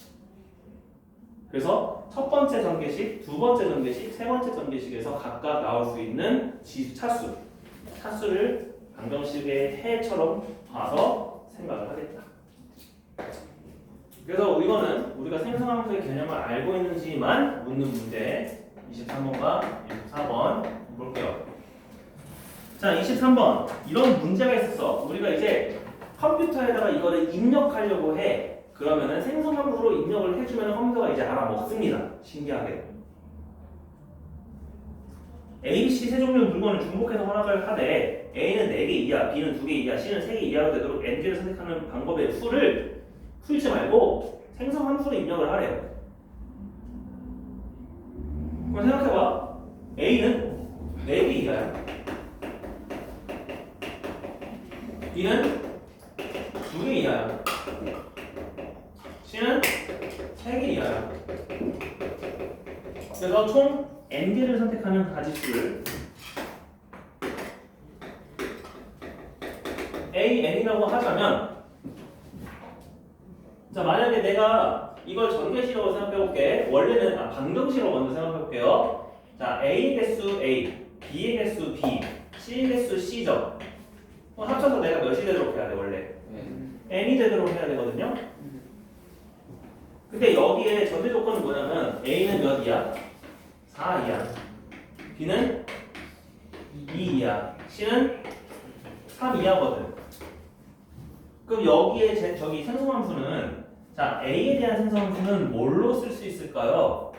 Speaker 1: 그래서 첫 번째 전개식, 두 번째 전개식, 세 번째 전개식에서 각각 나올 수 있는 차수를 방정식의 해처럼 봐서 생각을 하겠다. 그래서 이거는 우리가 생성함수의 개념을 알고 있는지만 묻는 문제 23번과 24번 볼게요. 자, 23번 이런 문제가 있었어. 우리가 이제 컴퓨터에다가 이거를 입력하려고 해. 그러면은 생성함수로 입력을 해주면 컴퓨터가 이제 알아먹습니다. 신기하게. A, C 세 종류의 물건을 중복해서 허락을 하되 A는 4개 이하, B는 2개 이하, C는 3개 이하로 되도록 n개를 선택하는 방법의 수를 풀지 말고 생성 함수로 입력을 하래요. 그럼 생각해봐. A는 4개 이하야. B는 2개 이하야. C는 3개 이하야. 그래서 총 n개를 선택하는 가지수를 AN이라고 하자면, 자, 만약에 내가 이걸 전개식으로 생각해볼게. 원래는 방정식으로 먼저 생각해볼게요. 자, A의 개수 A, B의 개수 B, C의 개수 C죠. 합쳐서 내가 몇이 되도록 해야 돼 원래? n이 되도록 해야 되거든요. 근데 여기에 전제 조건은 뭐냐면 A는 몇 이야? 4 이야. B는 2 이야. C는 3 이하거든. 그럼 여기에 저기 생성함수는, 자, A에 대한 생성함수는 뭘로 쓸 수 있을까요?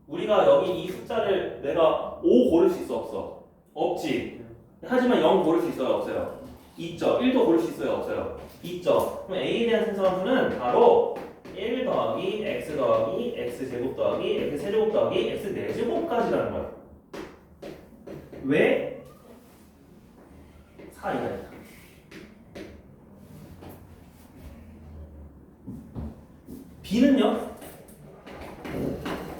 Speaker 1: 우리가 여기 이 숫자를 내가 5 고를 수 있어 없어? 없지. 하지만 0 고를 수 있어요 없어요? 있죠. 1도 고를 수 있어요 없어요? 있죠. 그럼 A에 대한 생성함수는 바로 1 더하기 x 더하기 x 제곱 더하기 x 세제곱 더하기 x 4제곱까지라는 거야. 왜? 4 이하니까. B는요?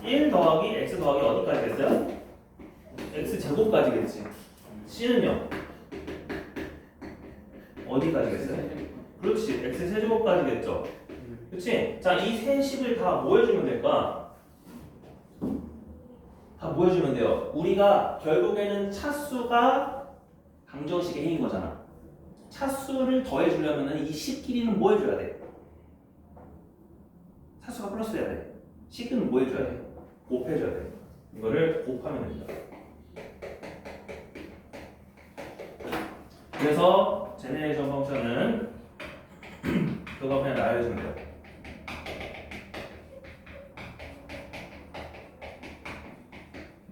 Speaker 1: 1 더하기 x 더하기 어디까지 됐어요? x 제곱까지겠지. C는요? 어디까지 됐어요? 그렇지. x 세제곱까지겠죠. 그렇지? 자, 이 세 식을 다 뭐 해주면 될까? 다 뭐 해주면 돼요? 우리가 결국에는 차수가 방정식의 힘인 거잖아. 차수를 더해주려면 이 식끼리는 뭐 해줘야 돼? 차수가 플러스 해야 돼. 식은 뭐 해줘야 돼? 곱해줘야 돼. 이거를 곱하면 됩니다. 그래서 제네레이션 펑션은 그거 그냥 나열해주면 돼요.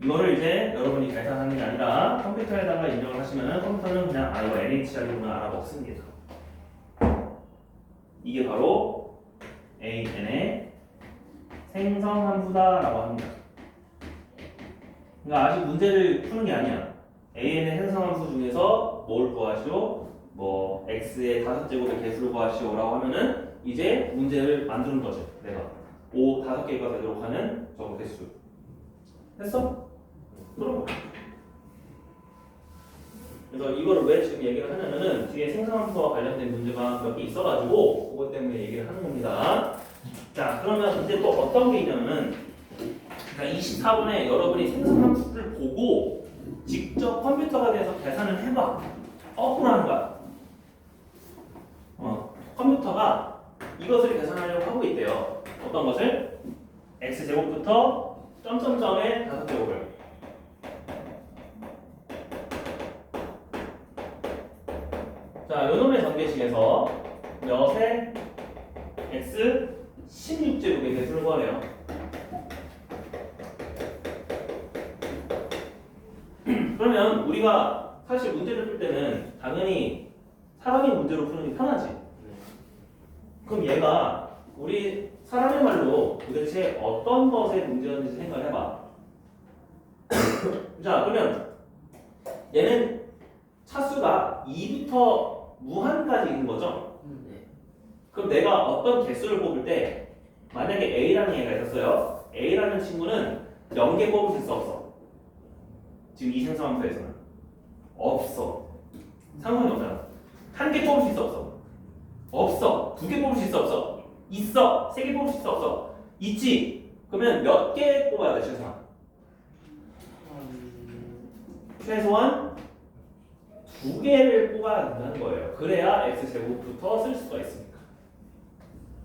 Speaker 1: 이거를 이제 여러분이 계산하는 게 아니라 컴퓨터에다가 입력을 하시면은 컴퓨터는 그냥 이거 NHR이구나 알아먹습니다. 이게 바로 AN의 생성함수다라고 합니다. 그러니까 아직 문제를 푸는 게 아니야. AN의 생성함수 중에서 뭘 구하시오? 뭐 x의 5제곱의 개수를 구하시오라고 하면은 이제 문제를 만드는 거죠. 내가 5개가 되도록 하는 저거 개수. 했어? 그럼. 그래서 이거를 왜 지금 얘기를 하냐면은 뒤에 생성함수와 관련된 문제가 몇 개 있어가지고 그것 때문에 얘기를 하는 겁니다. 자, 그러면 이제 또 어떤 게 있냐면은, 그러니까 24분에 여러분이 생성함수를 보고 직접 컴퓨터가 돼서 계산을 해봐. 거꾸로 하는 거야. 컴퓨터가 이것을 계산하려고 하고 있대요. 어떤 것을? x제곱부터 점점점의 5제곱을. 자, 요놈의 전개식에서 몇의 x 16제곱의 개수를 구하래요. 그러면 우리가 사실 문제를 풀 때는 당연히 사람이 문제로 푸는 게 편하지. 그럼 얘가 우리 사람의 말로 도대체 어떤 것의 문제였는지 생각을 해봐. 자, 그러면 얘는 차수가 2부터 무한까지 있는 거죠? 그럼 내가 어떤 개수를 뽑을 때 만약에 A라는 얘가 있었어요. A라는 친구는 0개 뽑을 수 있어 없어? 지금 이 생성함수에서는 없어. 상관이 없잖아. 1개 뽑을 수 있어 없어? 없어. 2개 뽑을 수 있어 없어? 있어. 3개 뽑을 수 있어 없어? 있지. 그러면 몇 개 뽑아야 돼 최소한? 최소한 2개를 뽑아야 된다는 거예요. 그래야 x제곱부터 쓸 수가 있습니다.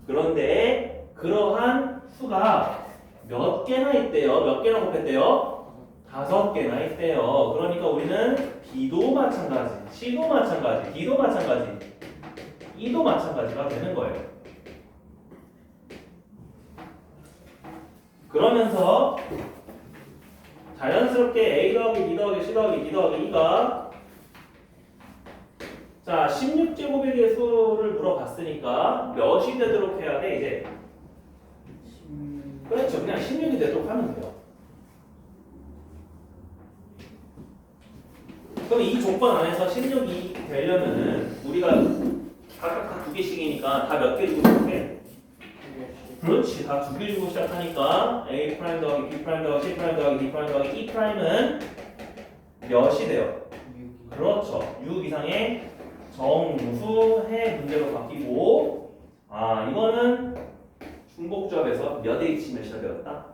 Speaker 1: 그런데 그러한 수가 몇 개나 있대요? 몇 개나 곱했대요? 5개나 있대요. 그러니까 우리는 B도 마찬가지, C도 마찬가지, D도 마찬가지, E도 마찬가지가 되는 거예요. 그러면서 자연스럽게 A 더하기 B 더하기 C 더하기 D 더하기 E가 자 16제곱의 수를 물어봤으니까 몇이 되도록 해야 돼 이제? 그렇죠. 그냥 16이 되도록 하면 돼요. 그럼 이 조건 안에서 16이 되려면은 우리가 각각 다 2개씩이니까 다 몇 개 주고 시작해? 그렇지. 다 2개 주고 시작하니까 A 프라임 더하기 B 프라임 더하기 C 프라임 더하기 D 프라임 더하기 E 프라임은 몇이 돼요? 그렇죠. 6 이상의 정수해 문제로 바뀌고 아 이거는 중복조합에서 몇 H 몇이라 배웠다?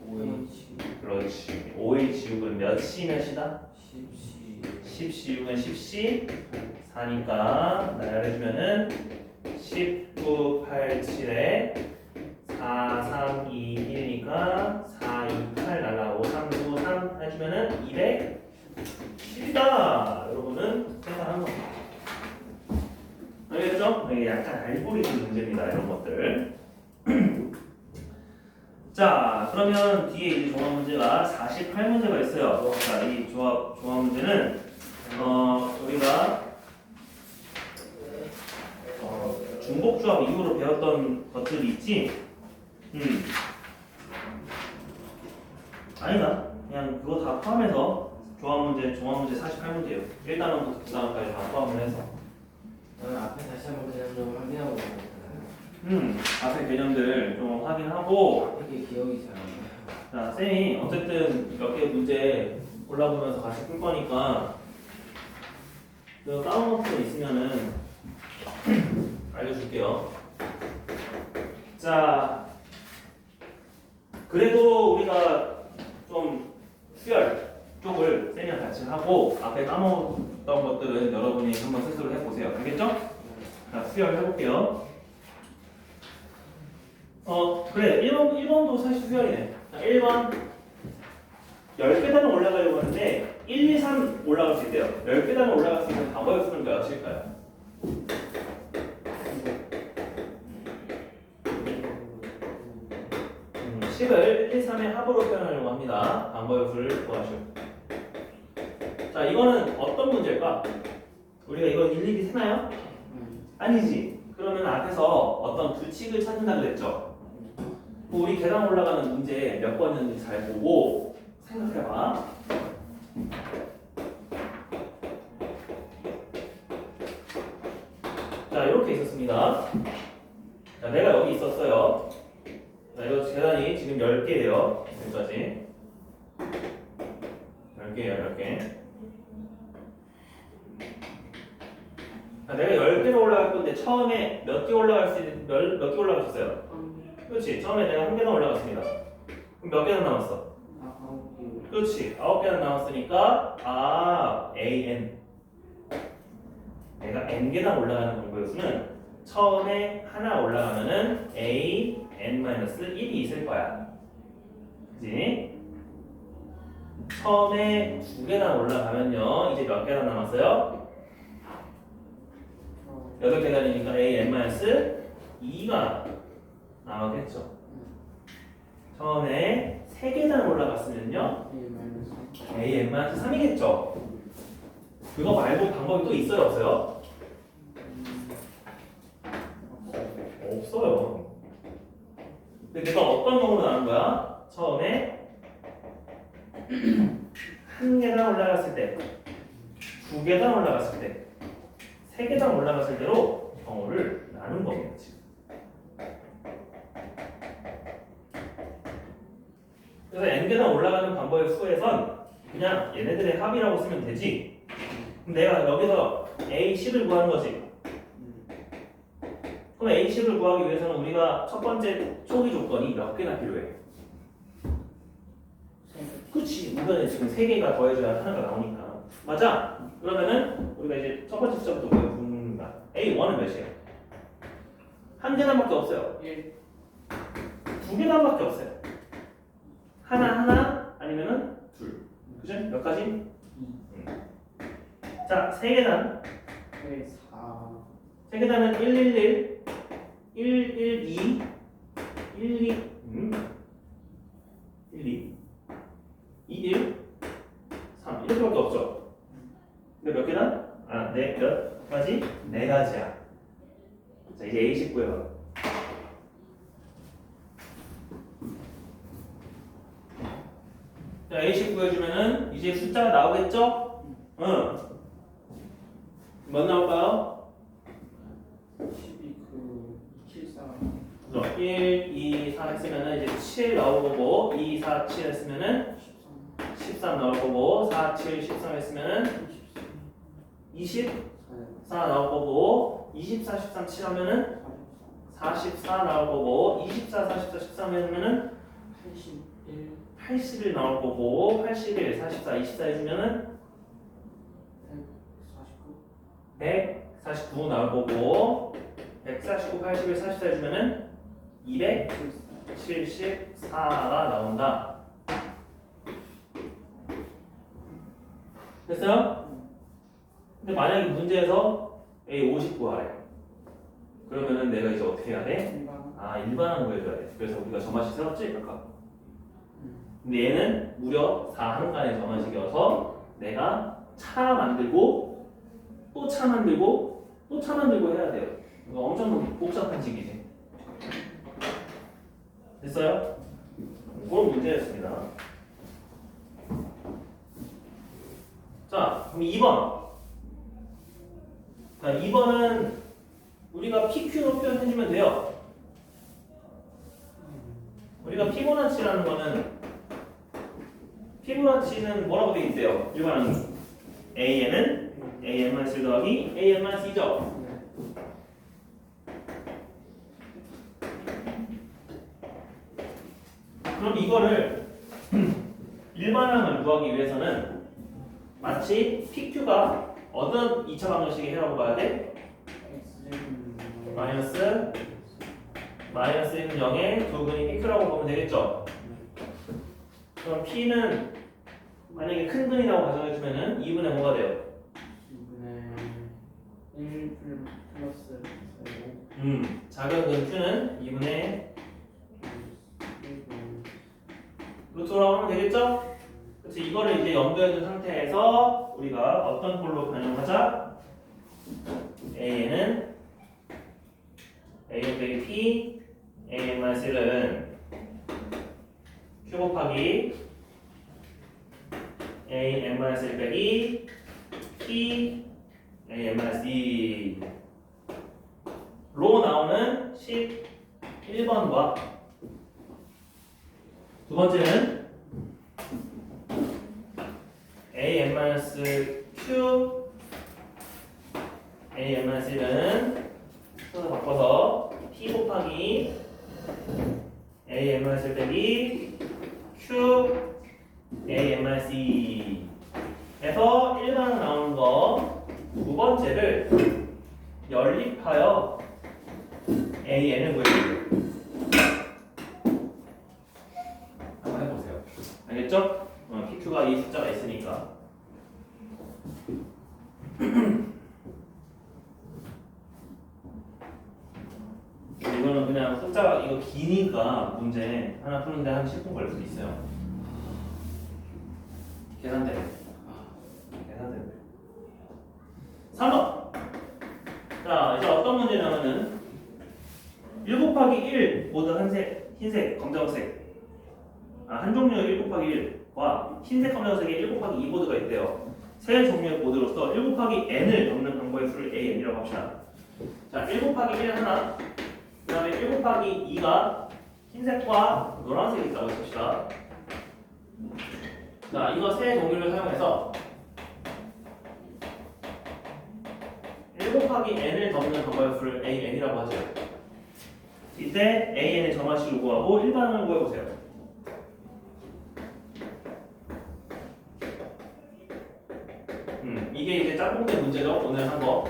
Speaker 3: 5H
Speaker 1: 그렇지. OH6은 몇이 몇이다?
Speaker 3: 10C
Speaker 1: 10C6은 10C 4니까 나열해주면은 19, 8, 7에 4, 3, 2, 1이니까 4, 2, 8 날라오고 3, 9, 3 해주면은 210이다. 여러분은 계산한 겁니다. 알겠죠? 이게 약간 알고리즘 문제입니다. 이런 것들. 자, 그러면 뒤에 이제 조합 문제가 48문제가 있어요. 자, 이 조합 문제는 우리가 중복조합 이후로 배웠던 것들이 있지. 아니다. 그냥 그거 다 포함해서 조합 문제 48문제예요. 1단원부터 9단원까지 다 포함을 해서.
Speaker 3: 저는 앞에 다시 한번 그냥 좀 확인하고 있어요.
Speaker 1: 앞에 개념들 좀 확인하고.
Speaker 3: 이게 기억이 잘 안 나요.
Speaker 1: 자, 쌤이 어쨌든 몇 개 문제 골라보면서 같이 풀 거니까 그 까먹은 거 있으면은 알려줄게요. 자, 그래도 우리가 좀 수열 쪽을 쌤이랑 같이 하고 앞에 까먹었던 것들은 여러분이 한번 스스로 해보세요. 알겠죠? 자, 수열 해볼게요. 그래. 1번도 사실 수열이네. 자, 1번 10계단을 올라가려고 하는데 1, 2, 3 올라갈 수 있대요. 10계단을 올라갈 수 있는 방법의 수는 몇일까요? 10을 1, 2, 3의 합으로 표현하려고 합니다. 방법의 수를 구하시오. 자, 이거는 어떤 문제일까? 우리가 이거 일일이 세나요? 아니지. 그러면 앞에서 어떤 규칙을 찾는다 그랬죠? 우리 계단 올라가는 문제 몇 번이었는지 잘 보고 생각해봐. 자, 이렇게 있었습니다. 자, 내가 여기 있었어요. 자, 이거 계단이 지금 10개예요. 여기까지 10개예요. 10개. 자, 내가 10개로 올라갈 건데 처음에 몇 개 올라갈 수 있는 몇 개 올라가셨어요? 그렇지. 처음에 내가 1계단 올라갔습니다. 그럼 몇 계단 남았어? 그렇지. 9계단 남았으니까 AN 내가 N계단 올라가는 방법의 수는 처음에 하나 올라가면은 AN-1이 있을 거야. 그치? 처음에 2계단 올라가면요 이제 몇 계단 남았어요? 8계단이니까 AN-2가 남았겠죠. 처음에 3계단 올라갔으면요 AN-3이겠죠. 그거 말고 방법이 또 있어요 없어요? 없어요. 근데 내가 어떤 경우로 나눈 거야? 처음에 1계단 올라갔을 때 2계단 올라갔을 때 3계단 올라갔을 때로 경우를 나눈 겁니다 지금. 그래서 n계단 올라가는 방법의 수에선 그냥 얘네들의 합이라고 쓰면 되지. 그럼 내가 여기서 A10을 구하는 거지. 그럼 A10을 구하기 위해서는 우리가 첫 번째 초기 조건이 몇 개나 필요해? 그치. 우선에 지금 3개가 더해져야 하나가 나오니까. 맞아? 그러면은 우리가 이제 첫 번째 숫자부터 구하는 거야. A1은 몇이에요? 1계단밖에 없어요. 2계단밖에 없어요. 하나 아니면은 둘. 그죠? 몇 가지? 자, 3계단. 3계단은 111, 112, 12, 12, 21, 몇 개다? 아, 네, 몇 가지? 네 가지야. 자, 이제 A19요. 자, A19 해주면은 이제 숫자가 나오겠죠? 응. 뭐 나올까요?
Speaker 2: 12 74
Speaker 1: 그래서 1, 2, 4 했으면은 이제 7 나올 거고 2, 4, 7 했으면은 13 나올 거고 4, 7, 13 했으면은 24 나올 거고 24, 13, 7 하면은 44 나올 거고 24, 44, 13 하면은
Speaker 2: 81
Speaker 1: 81 나올 거고 81, 44, 24 해주면은 149 나올 거고 149, 81, 44 해주면은 274가 나온다. 됐어요? 근데 만약에 문제에서 A50 구하래. 그러면은 내가 이제 어떻게 해야 돼?
Speaker 2: 일반
Speaker 1: 아, 일반항 구해줘야 돼. 그래서 우리가 점화식 세웠지? 아까. 근데 얘는 무려 4항간의 점화식이어서 내가 차 만들고 또 차 만들고 또 차 만들고 해야 돼요. 이거 엄청 복잡한 식이지. 됐어요? 그런 문제였습니다. 자, 그럼 2번. 자, 2번은 우리가 PQ로 표현해주면 돼요. 우리가 피보나치라는 거는 피보나치는 뭐라고 되어 있대요? 일반항이 AN은 AN-1 더하기 AN-C죠? 그럼 이거를 일반항을 구하기 위해서는 마치 PQ가 어떤 2차 방정식의 해라고 봐야 돼? 마이너스 1은 0에 두 근이 PQ라고 보면 되겠죠? 그럼 P는 만약에 큰 근이라고 가정해주면은 2분의 뭐가 돼요?
Speaker 2: 2분의 1 플러스
Speaker 1: 작은 근 Q는 2분의 루트라고 하면 되겠죠? 그래서 이거를 이제 염두에 둔 상태에서 우리가 어떤 꼴로 변형하자? A는 A 빼기 P, AN-1은 Q 곱하기 AN-1 빼기 P, AN-C 로 나오는 11번과 두 번째는 AN-Q AN-C는 순서 바꿔서 P 곱하기 AN-1 빼기 Q AN-C 에서 1번 나오는 거 두 번째를 연립하여 AN을 구해볼게요. 한번 해보세요. 알겠죠? PQ가 이 숫자가 있으니까. 이거는 그냥 숫자가 이거 기니까 문제 하나 푸는데 한 10분 걸릴 수도 있어요. 계산대로. 계산대로. 3번. 자, 이제 어떤 문제냐면은 1 곱하기 1 보드 흰색, 검정색 한 종류의 1 곱하기 1과 흰색, 검정색의 1 곱하기 2 보드가 있대요. 세 종류의 보드로서 1 곱하기 n을 넣는 방법의 수를 AN이라고 합시다. 자, 1 곱하기 1 하나, 그 다음에 1 곱하기 2가 흰색과 노란색이 있다고 했습시다. 자, 이거 세 종류를 사용해서 1 곱하기 n을 넣는 방법의 수를 AN이라고 하죠. 이때 AN의 점화식을 구하고 일반항을 구해보세요. 이게 이제 짝꿍된 문제죠. 오늘 한 거.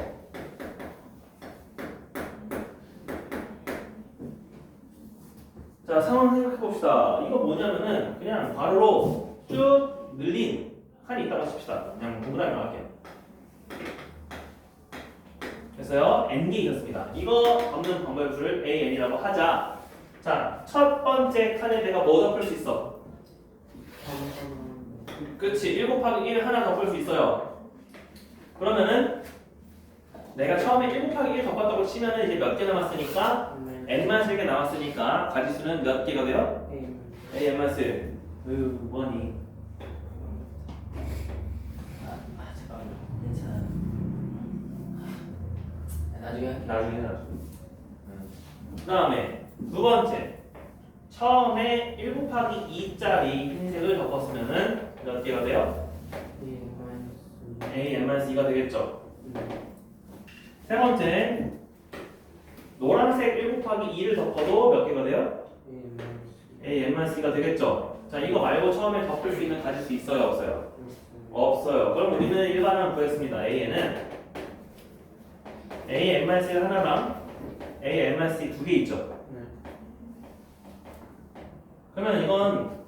Speaker 1: 자, 상황 생각해봅시다. 이거 뭐냐면은 그냥 가로로 쭉 늘린 칸이 있다고 칩시다. 그냥 동그라미 나갈게요. 됐어요? n개 있었습니다. 이거 없는 방법의 수를 AN이라고 하자. 자, 첫 번째 칸에 내가 뭐 덮을 수 있어? 그치, 1 곱하기 1 하나 덮을 수 있어요. 그러면은 내가 처음에 1 곱하기 1 덮었다고 치면은 이제 몇 개 남았으니까 n-1개 남았으니까 가지수는 몇 개가 돼요? a n-1. 뭐니?
Speaker 3: 잠깐만. 괜찮아. 나중에 할게.
Speaker 1: 나중에 나중에. 그 다음에 두 번째. 처음에 1 곱하기 2짜리 흰색을 덮었으면은 몇 개가 돼요? a n-2가 되겠죠. 세 번째. 노란색 1 곱하기 2를 덮어도 몇 개가 돼요? a n-c가 되겠죠. 자, 이거 말고 처음에 덮을 수 있는 가지수 있어요, 없어요? 없어요. 그럼 우리는 일반항 구했습니다. a는 a n-c 하나랑 a n-c 두 개 있죠. 그러면 이건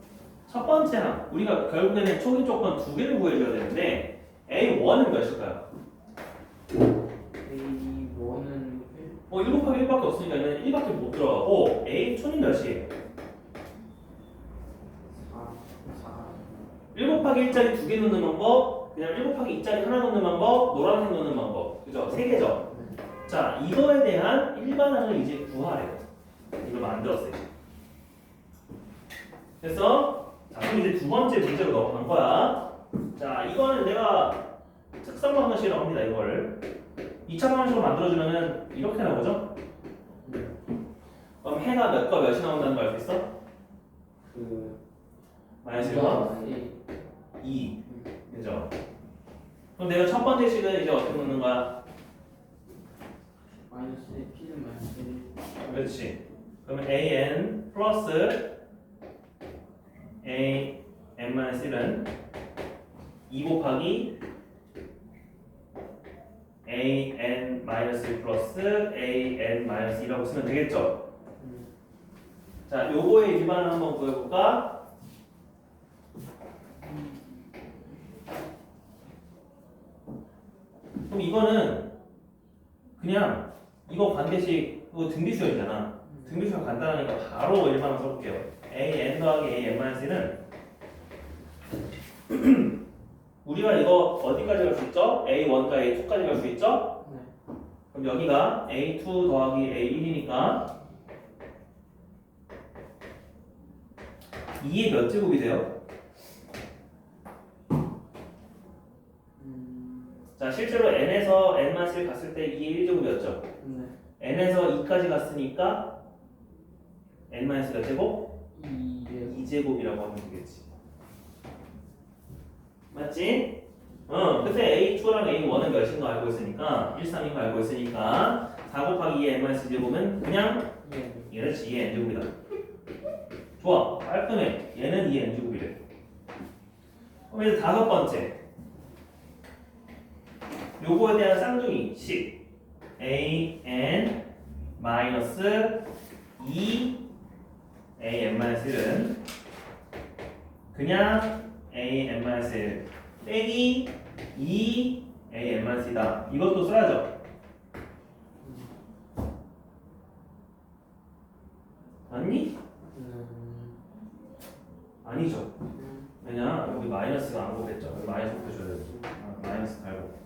Speaker 1: 첫 번째 항, 우리가 결국에는 초기 조건 두 개를 구해줘야 되는데 a1은 몇일까요?
Speaker 2: A1은
Speaker 1: 1 곱하기 1밖에 없으니까 얘는 1밖에 못 들어가고 a2는 몇이에요?
Speaker 2: 4
Speaker 1: 1 곱하기 1짜리 두 개 넣는 방법, 그냥 1 곱하기 2짜리 하나 넣는 방법, 노란색 넣는 방법. 그죠? 세 개죠? 자, 이거에 대한 일반항을 이제 구하래요. 이걸 만들었어요. 그래서, 자, 그럼 이제 두 번째 문제로 넘어간 거야. 자, 이거는 내가 특성 방정식이라고 합니다, 이거를. 2차 방정식으로 만들어주면은 이렇게 나오죠? 그럼 해가 몇과 몇이 나온다는 거 알 수 있어? 마이너스 1과 2. 그죠? 그럼 내가 첫 번째 식은 이제 어떻게 놓는 거야?
Speaker 2: 마이너스 1 P는 마이너스 1
Speaker 1: 그렇지. 그러면 an 플러스 a n-1은 2 곱하기 a n-1 플러스 a n-2라고 쓰면 되겠죠? 자, 요거의 일반을 한번 구해볼까? 그럼 이거는 그냥 이거 관계식 이거 등비수열이잖아. 등비수열 간단하니까 바로 일반을 써볼게요. a n 더하기 a n-1은 우리가 이거 어디까지 갈 수 있죠? a1과 a2까지 갈 수 있죠? 그럼 여기가 a2 더하기 a1이니까 2의 몇 제곱이 돼요? 자, 실제로 n에서 n-1 갔을 때 2의 1제곱이었죠? n에서 2까지 갔으니까 n-몇 제곱? 2제곱이라고 하면 되겠지. 맞지? 그때 a2랑 a1은 몇인 거 알고 있으니까 1, 3인 거 알고 있으니까 4 곱하기 2의 n-1 제곱은 그냥 그렇지, 2의 n제곱이다. 좋아, 깔끔해. 얘는 2의 n제곱이래. 그럼 이제 다섯 번째. 요거에 대한 쌍둥이 식 a n 마이너스 2 a n-1은 그냥 a n-1 빼기 2 a n-1이다. 이것도 써야죠. 맞니? 아니죠. 왜냐? 여기 마이너스가 안 곱했죠. 여기 마이너스 곱해줘야 되지. 마이너스 8곱.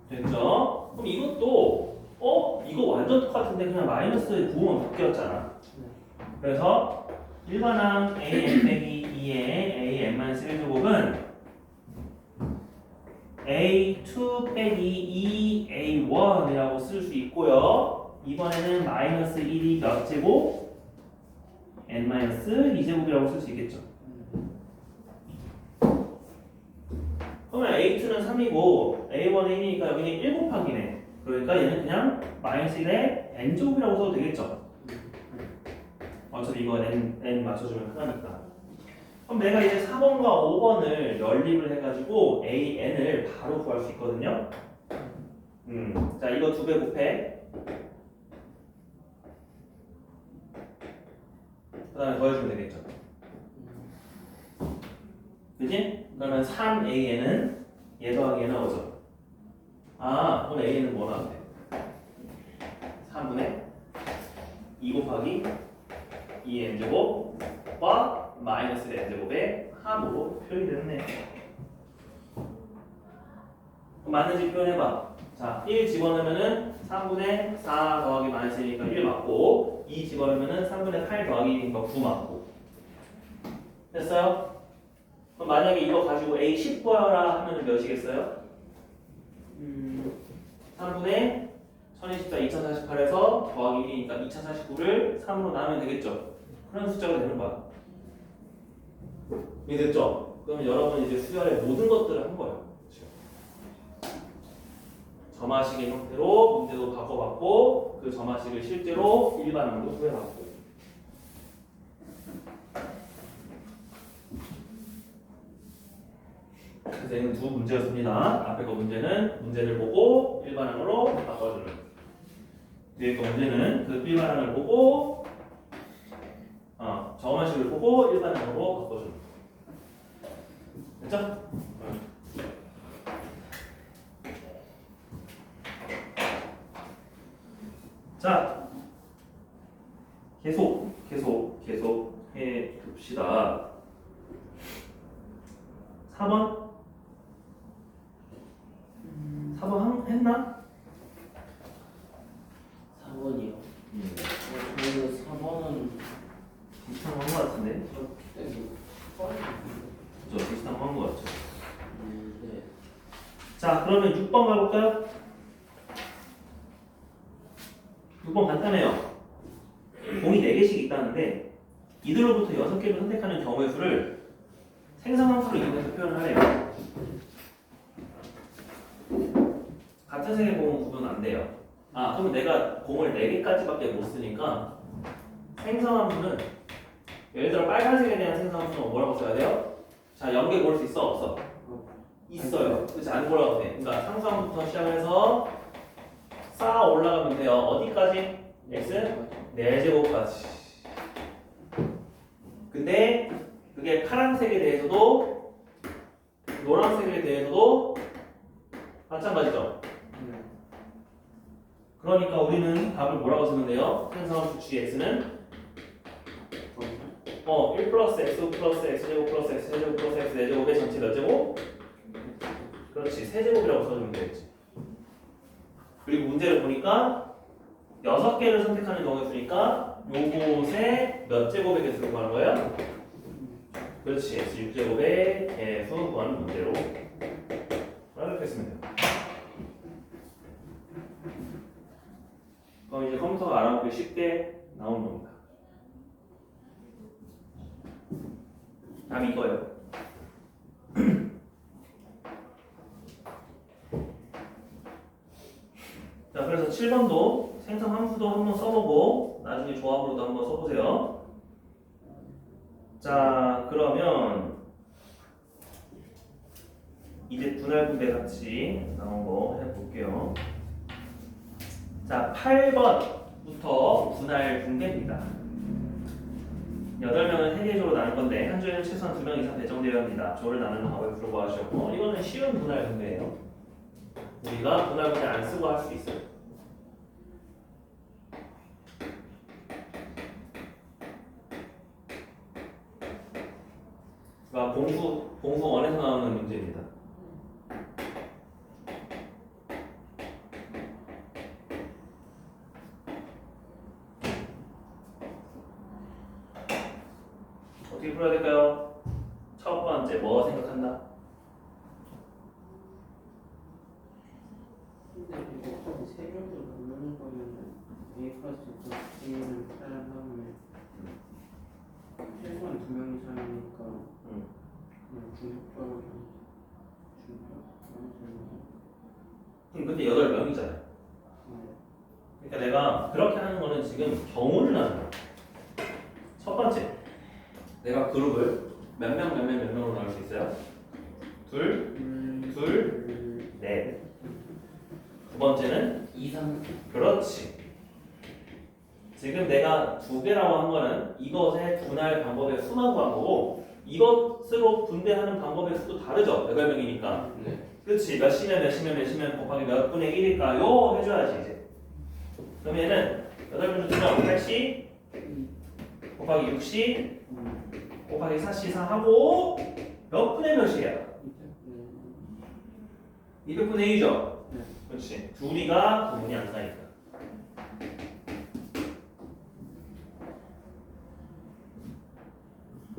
Speaker 1: 됐죠? 그럼 이것도 이거 완전 똑같은데 그냥 마이너스 부호만 바뀌었잖아. 그래서 일반항 a n 빼기 2의 a n-1 제곱은 a2 빼기 2a1이라고 쓸 수 있고요. 이번에는 마이너스 1이 몇 제곱? n-2제곱이라고 쓸 수 있겠죠. 그러면 a2는 3이고 a1은 1이니까 여기는 1 곱하기네. 그러니까 얘는 그냥 마이너스 1에 n제곱이라고 써도 되겠죠. 어차피 이거 n 맞춰주면 하나니까. 그럼 내가 이제 4번과 5번을 연립을 해가지고 AN을 바로 구할 수 있거든요. 자, 이거 2배 곱해. 그 다음에 더해주면 되겠죠. 그지? 그러면 3AN은 얘 더하기 얘 나오죠. 그럼 AN은 뭐 나왔대? 3분의 2 곱하기 2n제곱과 마이너스 n제곱의 합으로 표현이 됐네. 맞는지 표현해봐. 자, 1 집어넣으면은 3분의 4 더하기 마이너스 1이니까 1 맞고 2 집어넣으면은 3분의 8 더하기 2니까 9 맞고 됐어요? 그럼 만약에 이거 가지고 A 10 구하라 하면은 몇이겠어요? 3분의 1024, 2048에서 더하기 1이니까 2049를 3으로 나누면 되겠죠? 그런 숫자가 되는 거야. 이해됐죠? 그러면 여러분 이제 수열의 모든 것들을 한 거예요. 점화식의 형태로 문제도 바꿔봤고 그 점화식을 실제로 일반항으로 구해봤고 그래서 이는 두 문제였습니다. 앞에 거 문제는 문제를 보고 일반항으로 바꿔주는 뒤에 거 문제는 그 일반항을 보고 점화식을 보고 일반항으로 바꿔주는 됐죠? 자, 계속 해 봅시다. 4번? 4번 했나?
Speaker 3: 4번이요. 저는 4번은
Speaker 1: 비슷한 거 한 거 같은데? 그죠? 비슷한 거 한 거 같죠?
Speaker 3: 네.
Speaker 1: 자, 그러면 6번 가볼까요? 6번 간단해요. 공이 4개씩 있다는데 이들로부터 6개를 선택하는 경우의 수를 생성함수를 이용해서 표현을 하래요. 같은 색의 공은 구분 안 돼요. 그럼 내가 공을 4개까지밖에 못 쓰니까 생성함수는 예를 들어 빨간색에 대한 생성함수는 뭐라고 써야 돼요? 자, 연계 고를 수 있어? 없어? 있어요. 그치? 안 골라도 돼. 그러니까 상수함부터 시작해서 쌓아 올라가면 돼요. 어디까지? x 4제곱까지. 근데 그게 파란색에 대해서도 노란색에 대해서도 마찬가지죠. 그러니까 우리는 답을 뭐라고 쓰면 돼요? 생성함수 gx는 1 플러스 x 플러스 x제곱 플러스 x제곱 플러스 x 4제곱의 전체 몇 제곱? 그렇지, 세제곱이라고 써주면 되겠지. 그리고 문제를 보니까 6개를 선택하는 경우에 수니까 요곳에 몇 제곱의 개수를 구하는 거예요? 그렇지, x 6제곱의 개수 구하는 문제로 이렇게 쓰면 돼요. 그럼 이제 컴퓨터가 알아보기 쉽게 나오는 겁니다. 답이 이거예요. 자, 그래서 7번도 생성 함수도 한번 써보고 나중에 조합으로도 한번 써보세요. 자, 그러면 이제 분할 분배 같이 나온 거 해볼게요. 자, 8번부터 분할 분배입니다. 8명은 3개 조로 나눌 건데 한 조에는 최소한 2명 이상 배정되어야 합니다. 조를 나누는 방법을 풀고 하셨고 이거는 쉬운 분할 분배예요. 우리가 분할 분배 안 쓰고 할 수 있어요. 그러니까 공수 원에서 나오는 문제입니다. 어떻게 풀어야 될까요? 첫 번째 뭐 생각한다?
Speaker 2: 근데 이거 세 명도 나누는 거면은 A 플러스 A를 따른 다음에 최소한 2명 이상이니까 그냥 중복적으로
Speaker 1: 근데 8명이잖아요. 그러니까 내가 그렇게 하는 거는 지금 경우를 하는 거야. 첫 번째, 내가 그룹을 몇 명으로 나눌 수 있어요? 둘, 넷. 두 번째는
Speaker 3: 2, 3.
Speaker 1: 그렇지. 지금 내가 2개라고 한 거는 이것의 분할 방법의 수만 구한 거고 이것으로 분배하는 방법의 수도 다르죠. 8명이니까.
Speaker 3: 네.
Speaker 1: 그렇지. 몇이면 곱하기 몇 분의 1일까요? 해줘야지 이제. 그러면 얘는 8분 중 2명 80 곱하기 60 곱하기 4C4 하고 몇 분의 몇이야? 200분의 1이죠?
Speaker 2: 네.
Speaker 1: 그렇지. 둘이가 구분이 안 가니까.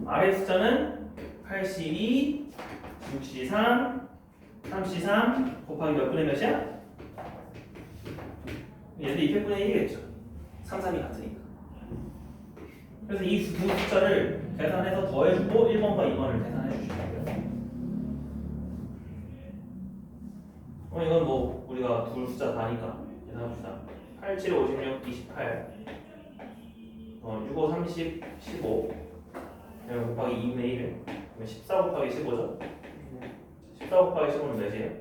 Speaker 1: 아래 숫자는 82, 6C3, 3C3 곱하기 몇 분의 몇이야? 얘도 200분의 1이겠죠. 3, 3이 같으니까. 그래서 이 두 숫자를 계산해서 더해주고 1번과 2번을 계산해 주시면 돼요. 이건 뭐 우리가 둘 숫자 다니까 계산합시다. 8, 7, 56, 28 65, 30, 15 곱하기 2분의 1 그러면 14 곱하기 15죠? 14 곱하기 15는 몇이에요?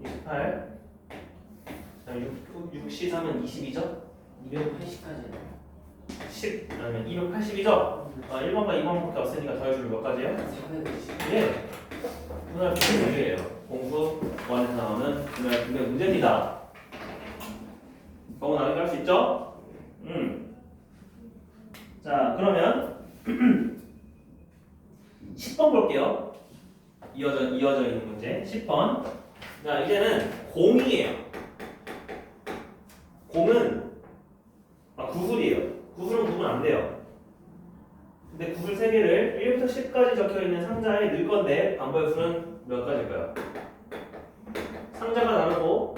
Speaker 1: 28 그다음에 6C3은 22죠?
Speaker 3: 280까지
Speaker 1: 10 그다음에 280이죠? 1번과 2번밖에 없으니까 더해주면 몇 가지예요?
Speaker 3: 490.
Speaker 1: 예 분할 분배 문제예요. 공수 1에서 나오는 분할 분배 문제입니다. 경우 나중에 할 수 있죠? 자 그러면 10번 볼게요. 이어져 있는 문제 10번. 자 이제는 공이에요. 공은 구술이에요. 구술은 구분 안 돼요. 근데 구술 3개를 1부터 10까지 적혀 있는 상자에 넣을 건데 반복의 수는 몇 가지일까요? 상자가 다르고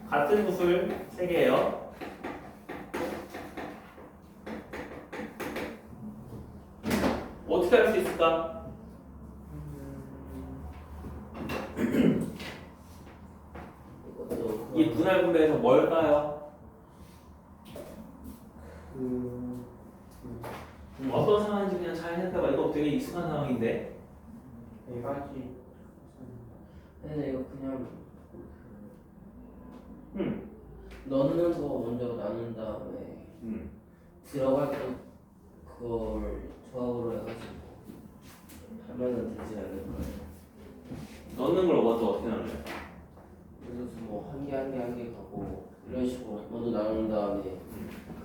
Speaker 1: 같은 구술 3개예요. 어떻게 할 수 있을까? 이 분할 분배에서 뭘까요? 어떤 상황인지 그냥 잘 생각해봐. 이거 되게 익숙한 상황인데.
Speaker 2: 4가지.
Speaker 3: 근데 이거 그냥 넣는 거 먼저 나눈 다음에 들어갈 때 그걸 조합으로 해가지고 하면은 되지 않을까요?
Speaker 1: 넣는 걸 먼저 어떻게 나눠요?
Speaker 3: 그래서 뭐 한 개 한 개 한 개 가고 이런 식으로 먼저 나눈 다음에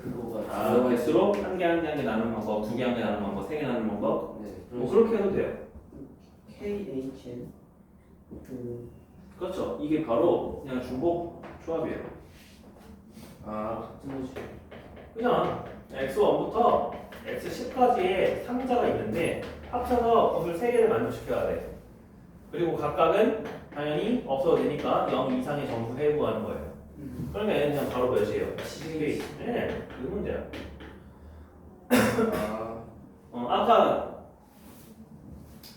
Speaker 3: 그거가 들어갈 때
Speaker 1: 개수로 한 개 한 개 한 개 나누는 방법, 2개 한 개 나누는 방법, 3개 나누는 방법.
Speaker 3: 네,
Speaker 1: 뭐 그렇게 해도 돼요.
Speaker 2: KHN.
Speaker 1: 그렇죠. 이게 바로 그냥 중복 조합이에요.
Speaker 3: 같은 거지.
Speaker 1: 그냥 X1부터 X10까지의 상자가 있는데 합쳐서 구술 3개를 만족시켜야 돼. 그리고 각각은 당연히 없어도 되니까 0 이상의 점수 회부하는 거예요. 그러면 얘는 그냥 바로 몇이에요? 11. 네, 그 문제야. 아까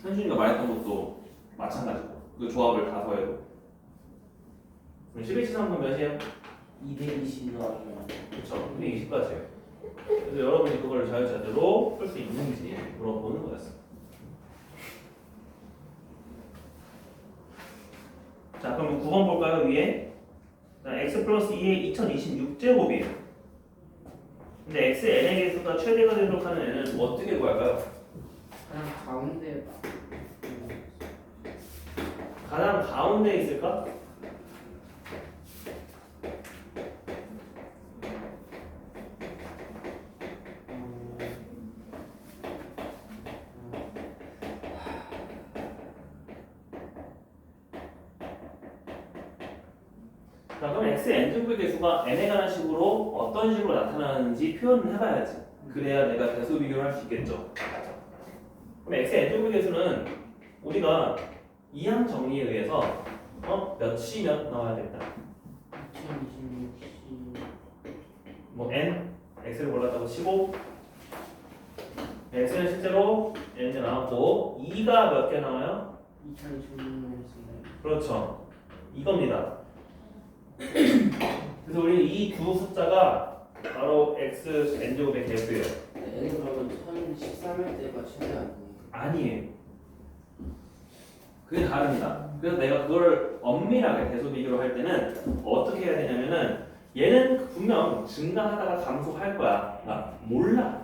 Speaker 1: 현준이가 말했던 것도 마찬가지고 그 조합을 다 더해도 11치 3분 몇이에요?
Speaker 3: 220 나오면
Speaker 1: 그렇죠. 220까지예요. 그래서 여러분이 그걸 자유자재로 풀 수 있는지 물어보는 거였어. 자 그럼 9번 볼까요? 위에 자, x 플러스 2의 2026제곱이에요. 근데 xn의 개수가 최대가 되도록 하는 n은 어떻게 구할까요?
Speaker 2: 그냥 가운데.
Speaker 1: 가장 가운데에 있을까? 자 그럼 xn제곱의 개수가 n에 관한 식으로 어떤 식으로 나타나는지 표현을 해봐야지. 그래야 내가 개수 비교를 할 수 있겠죠. 그럼 xn제곱의 개수는 우리가 이항 정리에 의해서 몇이 몇 나와야겠다.
Speaker 2: 2026.
Speaker 1: 뭐 n x를 골랐다고 치고 x는 실제로 n이 나왔고 2가 몇 개 나와요?
Speaker 2: 2026년에.
Speaker 1: 그렇죠. 이겁니다. 그래서 우리 이 두 숫자가 바로 x n제곱의 개수예요.
Speaker 3: n은 그러면 1013일 때가 최대 아니에요?
Speaker 1: 아니에요. 그게 다릅니다. 그래서 내가 그걸 엄밀하게 대소 비교를 할 때는 어떻게 해야 되냐면은 얘는 분명 증가하다가 감소할 거야. 나 몰라.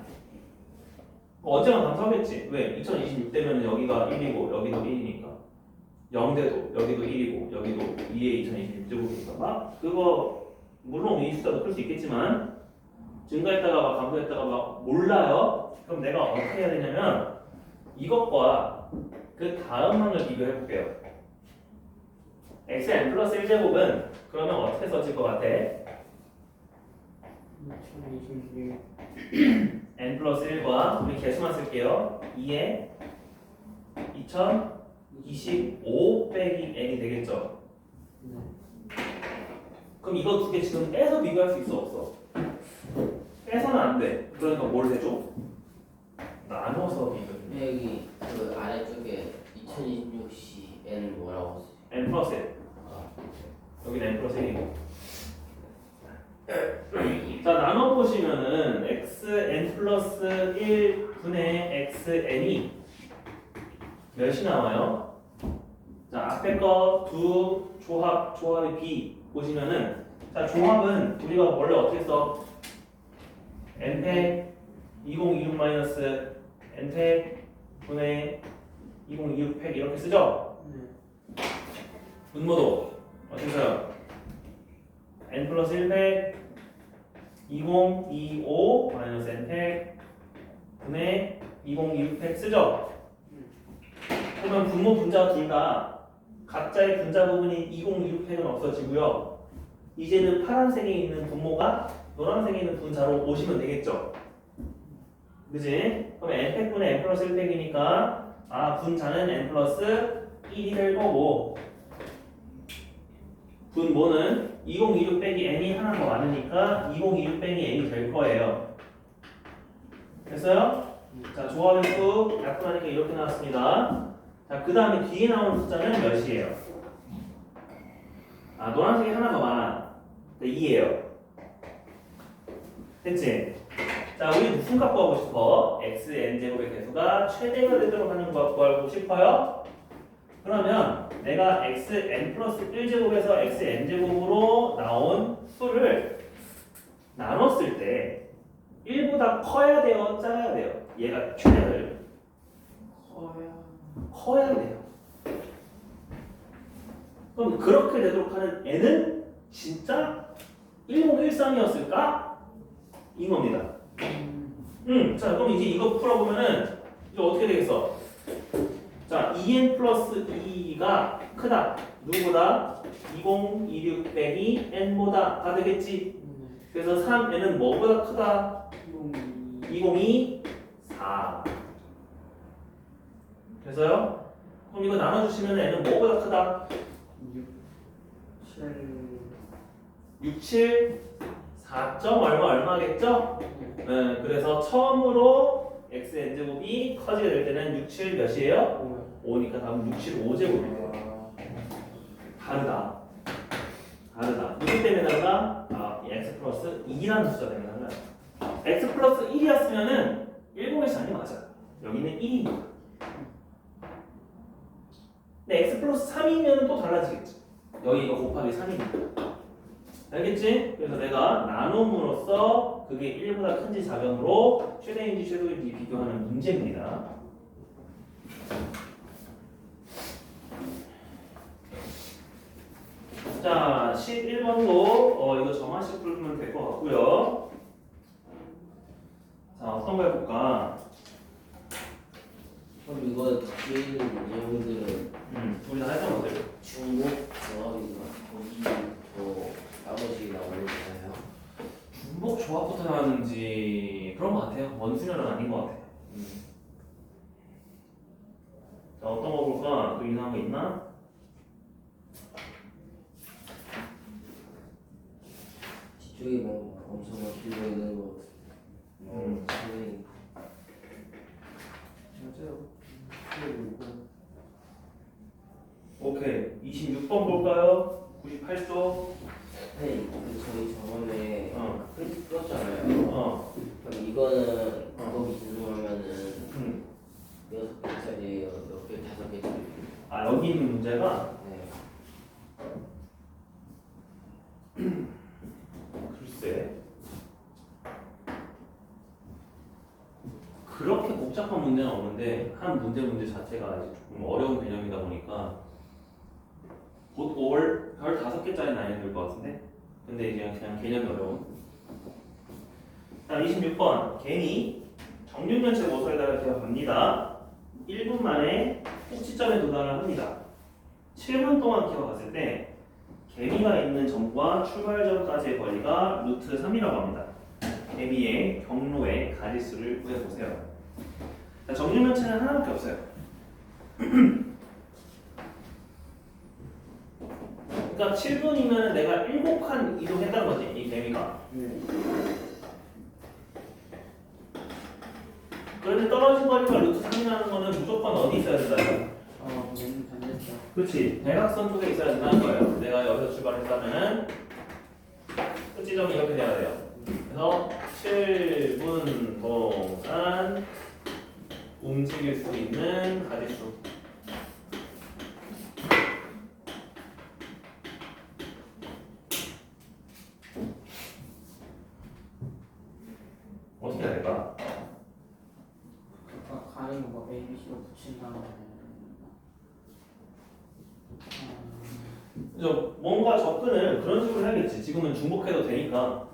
Speaker 1: 언젠가 감소하겠지. 왜? 2026 되면 여기가 1이고 여기도 1이니까 0대도 여기도 1이고 여기도 2의 2026제곱이니까 막 그거 물론 이 숫자도 풀 수 있겠지만 증가했다가 막 감소했다가 막 몰라요. 그럼 내가 어떻게 해야 되냐면 이것과 그 다음 항을 비교해 볼게요. xn 플러스 1제곱은 그러면 어떻게 써질 것 같아?
Speaker 2: 2026
Speaker 1: n 플러스 1과 우리 개수만 쓸게요. 2에 2025 빼기 n이 되겠죠.
Speaker 2: 네.
Speaker 1: 그럼 이거 두 개 지금 빼서 비교할 수 있어 없어? 빼서는 안 돼. 그러니까 뭘 해줘? 나눠서 비교.
Speaker 3: 여기 그 아래쪽에 2026시 N 뭐라고 쓰지?
Speaker 1: n 플러스 1.
Speaker 3: 아,
Speaker 1: 여기는 n 플러스 1이고. 자 나눠보시면은 xn 플러스 1분의 xn이 몇이 나와요? 자 앞에 거 두 조합의 b 보시면은 자 조합은 우리가 원래 어떻게 써? n팩 2026 마이너스 n팩 분의 2026팩 이렇게 쓰죠?
Speaker 2: 네.
Speaker 1: 분모도 어떻게 써요? n 플러스 1팩 2025 마이너스 n팩 분의 2026팩 쓰죠? 그러면 분모 분자 둘 다 각자의 분자 부분인 2026팩은 없어지고요. 이제는 파란색에 있는 분모가 노란색에 있는 분자로 오시면 되겠죠? 그지? 그럼 n팩분의 n 플러스 1팩이니까 아 분자는 n 플러스 1이 될 거고 분모는 2026 빼기 n이 하나 더 많으니까 2026 빼기 n이 될 거예요. 됐어요? 자 조합의 수 약분하니까 이렇게 나왔습니다. 자 그 다음에 뒤에 나오는 숫자는 몇이에요? 아 노란색이 하나 더 많아. 2예요. 됐지? 자 우리 무슨 값 구하고 싶어? xn제곱의 개수가 최대가 되도록 하는 것 구하고 싶어요? 그러면 내가 xn 플러스 1제곱에서 xn제곱으로 나온 수를 나눴을 때 1보다 커야 돼요? 작아야 돼요? 얘가 최대가 돼요? 커야 돼요. 그럼 그렇게 되도록 하는 n은 진짜 1013이었을까? 이 겁니다. 자 그럼 이제 이거 풀어보면은 이제 어떻게 되겠어? 자 2n 플러스 2가 크다. 누구보다? 2026 빼기 n보다 다 되겠지? 그래서 3n은 뭐보다 크다? 202 4. 그래서요? 그럼 이거 나눠주시면 n은 뭐보다 크다? 67 4점 얼마겠죠? 네, 그래서 처음으로 xn제곱이 커지게 될 때는 67 몇이에요? 5니까 다음은 65제곱이에요. 다르다. 누구 때문에 다르다? 아, 이 x 플러스 2라는 숫자 때문에 달라요. x 플러스 1이었으면은 1014이 맞아. 여기는 1이니까. 근데 x 플러스 3이면 또 달라지겠지. 여기 이거 곱하기 3이니까. 알겠지? 그래서 내가 나눔으로써 그게 1보다 큰지 작음으로 최대인지 최소인지 비교하는 문제입니다. 자, 11번도 이거 정하씩 풀면 될 것 같고요. 자, 어떤 거 해볼까?
Speaker 3: 그럼 이거 뒤에 있는 내용들은
Speaker 1: 우리 다 했던 것들.
Speaker 3: 중복 조합이나 거기 더 나머지 나올까요?
Speaker 1: 중복 조합부터 나왔는지 그런 것 같아요. 원순열은 아닌 것 같아. 자, 어떤 거 볼까? 또 이상한 거 있나?
Speaker 3: 뒤쪽에 뭐 엄청 길어 있는 거 선생님
Speaker 2: 맞아요.
Speaker 1: 오케이. 26번 볼까요? 98쪽.
Speaker 3: 네, 그 저희 저번에 프린트 풀었잖아요.
Speaker 1: 어.
Speaker 3: 그럼 이거는 그거 기준으로 하면은
Speaker 1: 음.
Speaker 3: 6개짜리예요. 몇 개? 5개짜리.
Speaker 1: 아, 여기 있는 문제가
Speaker 3: 네.
Speaker 1: 글쎄. 그렇게 복잡한 문제는 없는데 한 문제 자체가 이제 조금 어려운 개념이다 보니까 곧 별 5개짜리 나뉘어야 될 것 같은데 근데 이제 그냥 개념이 어려운 자, 26번. 개미 정육면체 모서리에다가 기어갑니다. 1분 만에 꼭지점에 도달을 합니다. 7분 동안 기어갔을 때 개미가 있는 점과 출발점까지의 거리가 루트 3이라고 합니다. 개미의 경로의 가지수를 구해보세요. 자, 정육면체는 하나밖에 없어요. 그러니까 7분이면 내가 7칸 이동했다는 거지, 이 개미가.
Speaker 2: 네.
Speaker 1: 그런데 떨어진 거리가 루트 3이라는 거는 무조건 어디 있어야 된다요?
Speaker 2: 너무 반대죠.
Speaker 1: 그렇지, 대각선 쪽에 있어야 된다는 거예요. 내가 여기서 출발했다면은 끝지점이 이렇게 돼야 돼요. 그래서 7분 동안 움직일 수 있는 가지수. 어떻게 해야 될까?
Speaker 2: 아까 가리는 거 ABC로 붙인 다음에
Speaker 1: 그래서 뭔가 접근을 그런 식으로 해야겠지. 지금은 중복해도 되니까.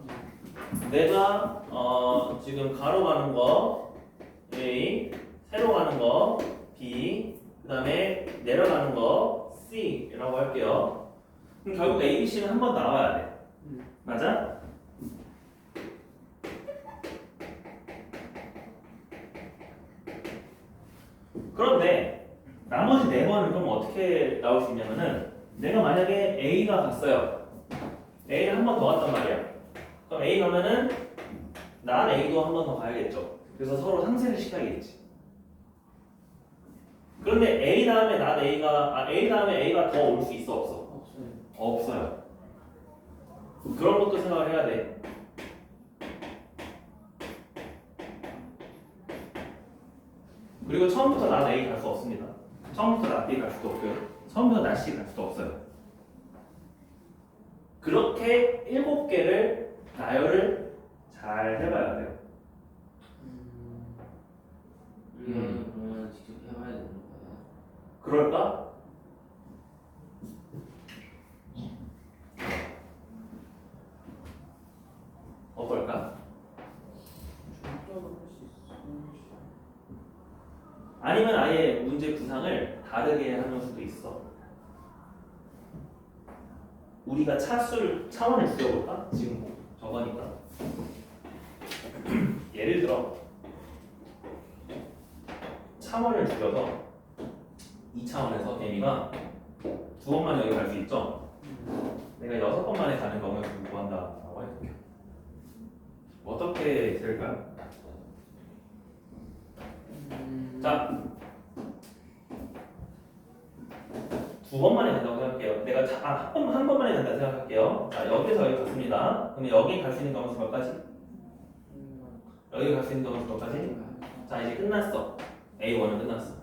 Speaker 1: 내가 지금 가로 가는 거 A, 세로 가는 거 B, 그 다음에 내려가는 거 C라고 할게요. 그럼 결국 A, B, C는 한 번 나와야 돼. 맞아? 그런데 나머지 네 번은 그럼 어떻게 나올 수 있냐면은 내가 만약에 A가 갔어요. A를 한 번 더 갔단 말이야. 그럼 A 가면은 난 A도 한 번 더 가야겠죠. 그래서 서로 상쇄를 시켜야겠지. 그런데 A 다음에 난 A 다음에 A가 더 올 수 있어 없어?
Speaker 2: 없어요.
Speaker 1: 없어요. 그런 것도 생각을 해야 돼. 그리고 처음부터 난 A 갈 수 없습니다. 처음부터 난 B 갈 수도 없고요. 처음부터 난 C 갈 수도 없어요. 그렇게 7개를 나열을 잘 해봐야 돼요.
Speaker 3: 이거는 그러면 직접 해봐야 되는 거야.
Speaker 1: 그럴까? 어떨까?
Speaker 2: 중학교도 할 수 있어.
Speaker 1: 아니면 아예 문제 구상을 다르게 하는 수도 있어. 우리가 차원을 줄여볼까? 지금 저거니까. 예를 들어 차원을 줄여서 2차원에서 개미가 2번 만에 여기 갈 수 있죠? 내가 6번 만에 가는 경우에 구한다라고 해볼게요. 어떻게 될까요? 자, 2번 만에 간다고 생각할게요. 내가 한 번 만에 간다고 생각할게요. 자, 여기서 여기 갔습니다. 그러면 여기 갈 수 있는 경우 몇 가지? 여기 갈 수 있는 경우 몇 가지? 자, 이제 끝났어. A1은 끝났어.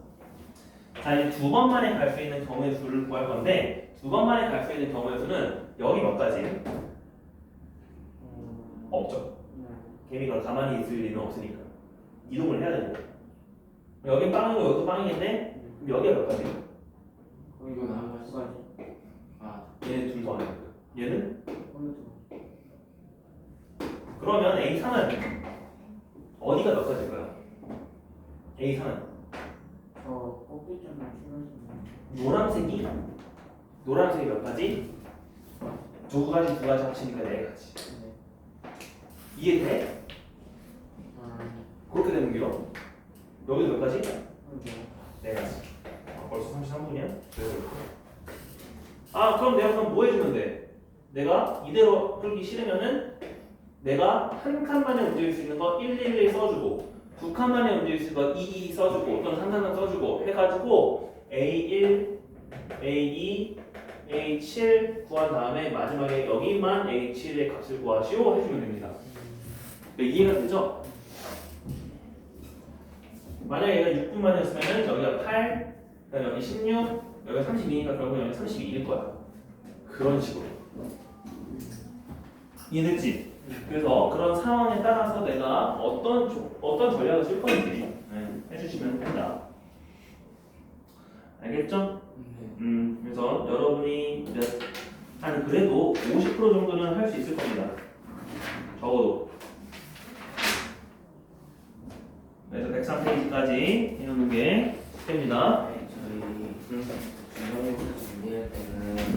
Speaker 1: 자, 이제 2번 만에 갈 수 있는 경우의 수를 구할 건데 2번 만에 갈 수 있는 경우의 수는 여기 몇 가지? 없죠. 개미가 가만히 있을 리는 없으니까 이동을 해야 되는 거야. 여기 빵이고 여기도 빵이겠네? 그럼 여기가 몇 가지?
Speaker 2: 거기가 나온 거 가지.
Speaker 3: 아,
Speaker 1: 얘는 둘 더 안 했고요. 얘는?
Speaker 2: 어느 두?
Speaker 1: 그러면 A3은 어디가 몇 가지일까요? A3은
Speaker 2: 저 꼭지점을 출발점.
Speaker 1: 노란색이 몇 가지? 두 가지 합치니까 네 가지.
Speaker 2: 네.
Speaker 1: 이해돼? 그렇게 되는 게요? 여기 몇 가지? 네 가지. 벌써 33분이야? 그럼 내가 뭐 해주면 돼? 내가 이대로 풀기 싫으면은 내가 한 칸만에 움직일 수 있는 거 111 써주고 두 칸만에 움직일 수 있는 거 22 써주고 또는 33 써주고 해가지고 A1, A2, A7 구한 다음에 마지막에 여기만 A7의 값을 구하시오 해주면 됩니다. 이해가 되죠? 만약에 얘가 6분 만이었으면 여기가 8, 그다음 여기 16, 여기가 32니까 결국 여기 32일 거야. 그런 식으로. 이해됐지? 그래서 그런 상황에 따라서 내가 어떤 전략을 쓸 건지 해주시면 된다. 알겠죠? 그래서 여러분이 한 그래도 50% 정도는 할 수 있을 겁니다. 적어도. 여기까지 해놓는 게 됩니다.
Speaker 3: 저희 중간고사 준비할 때는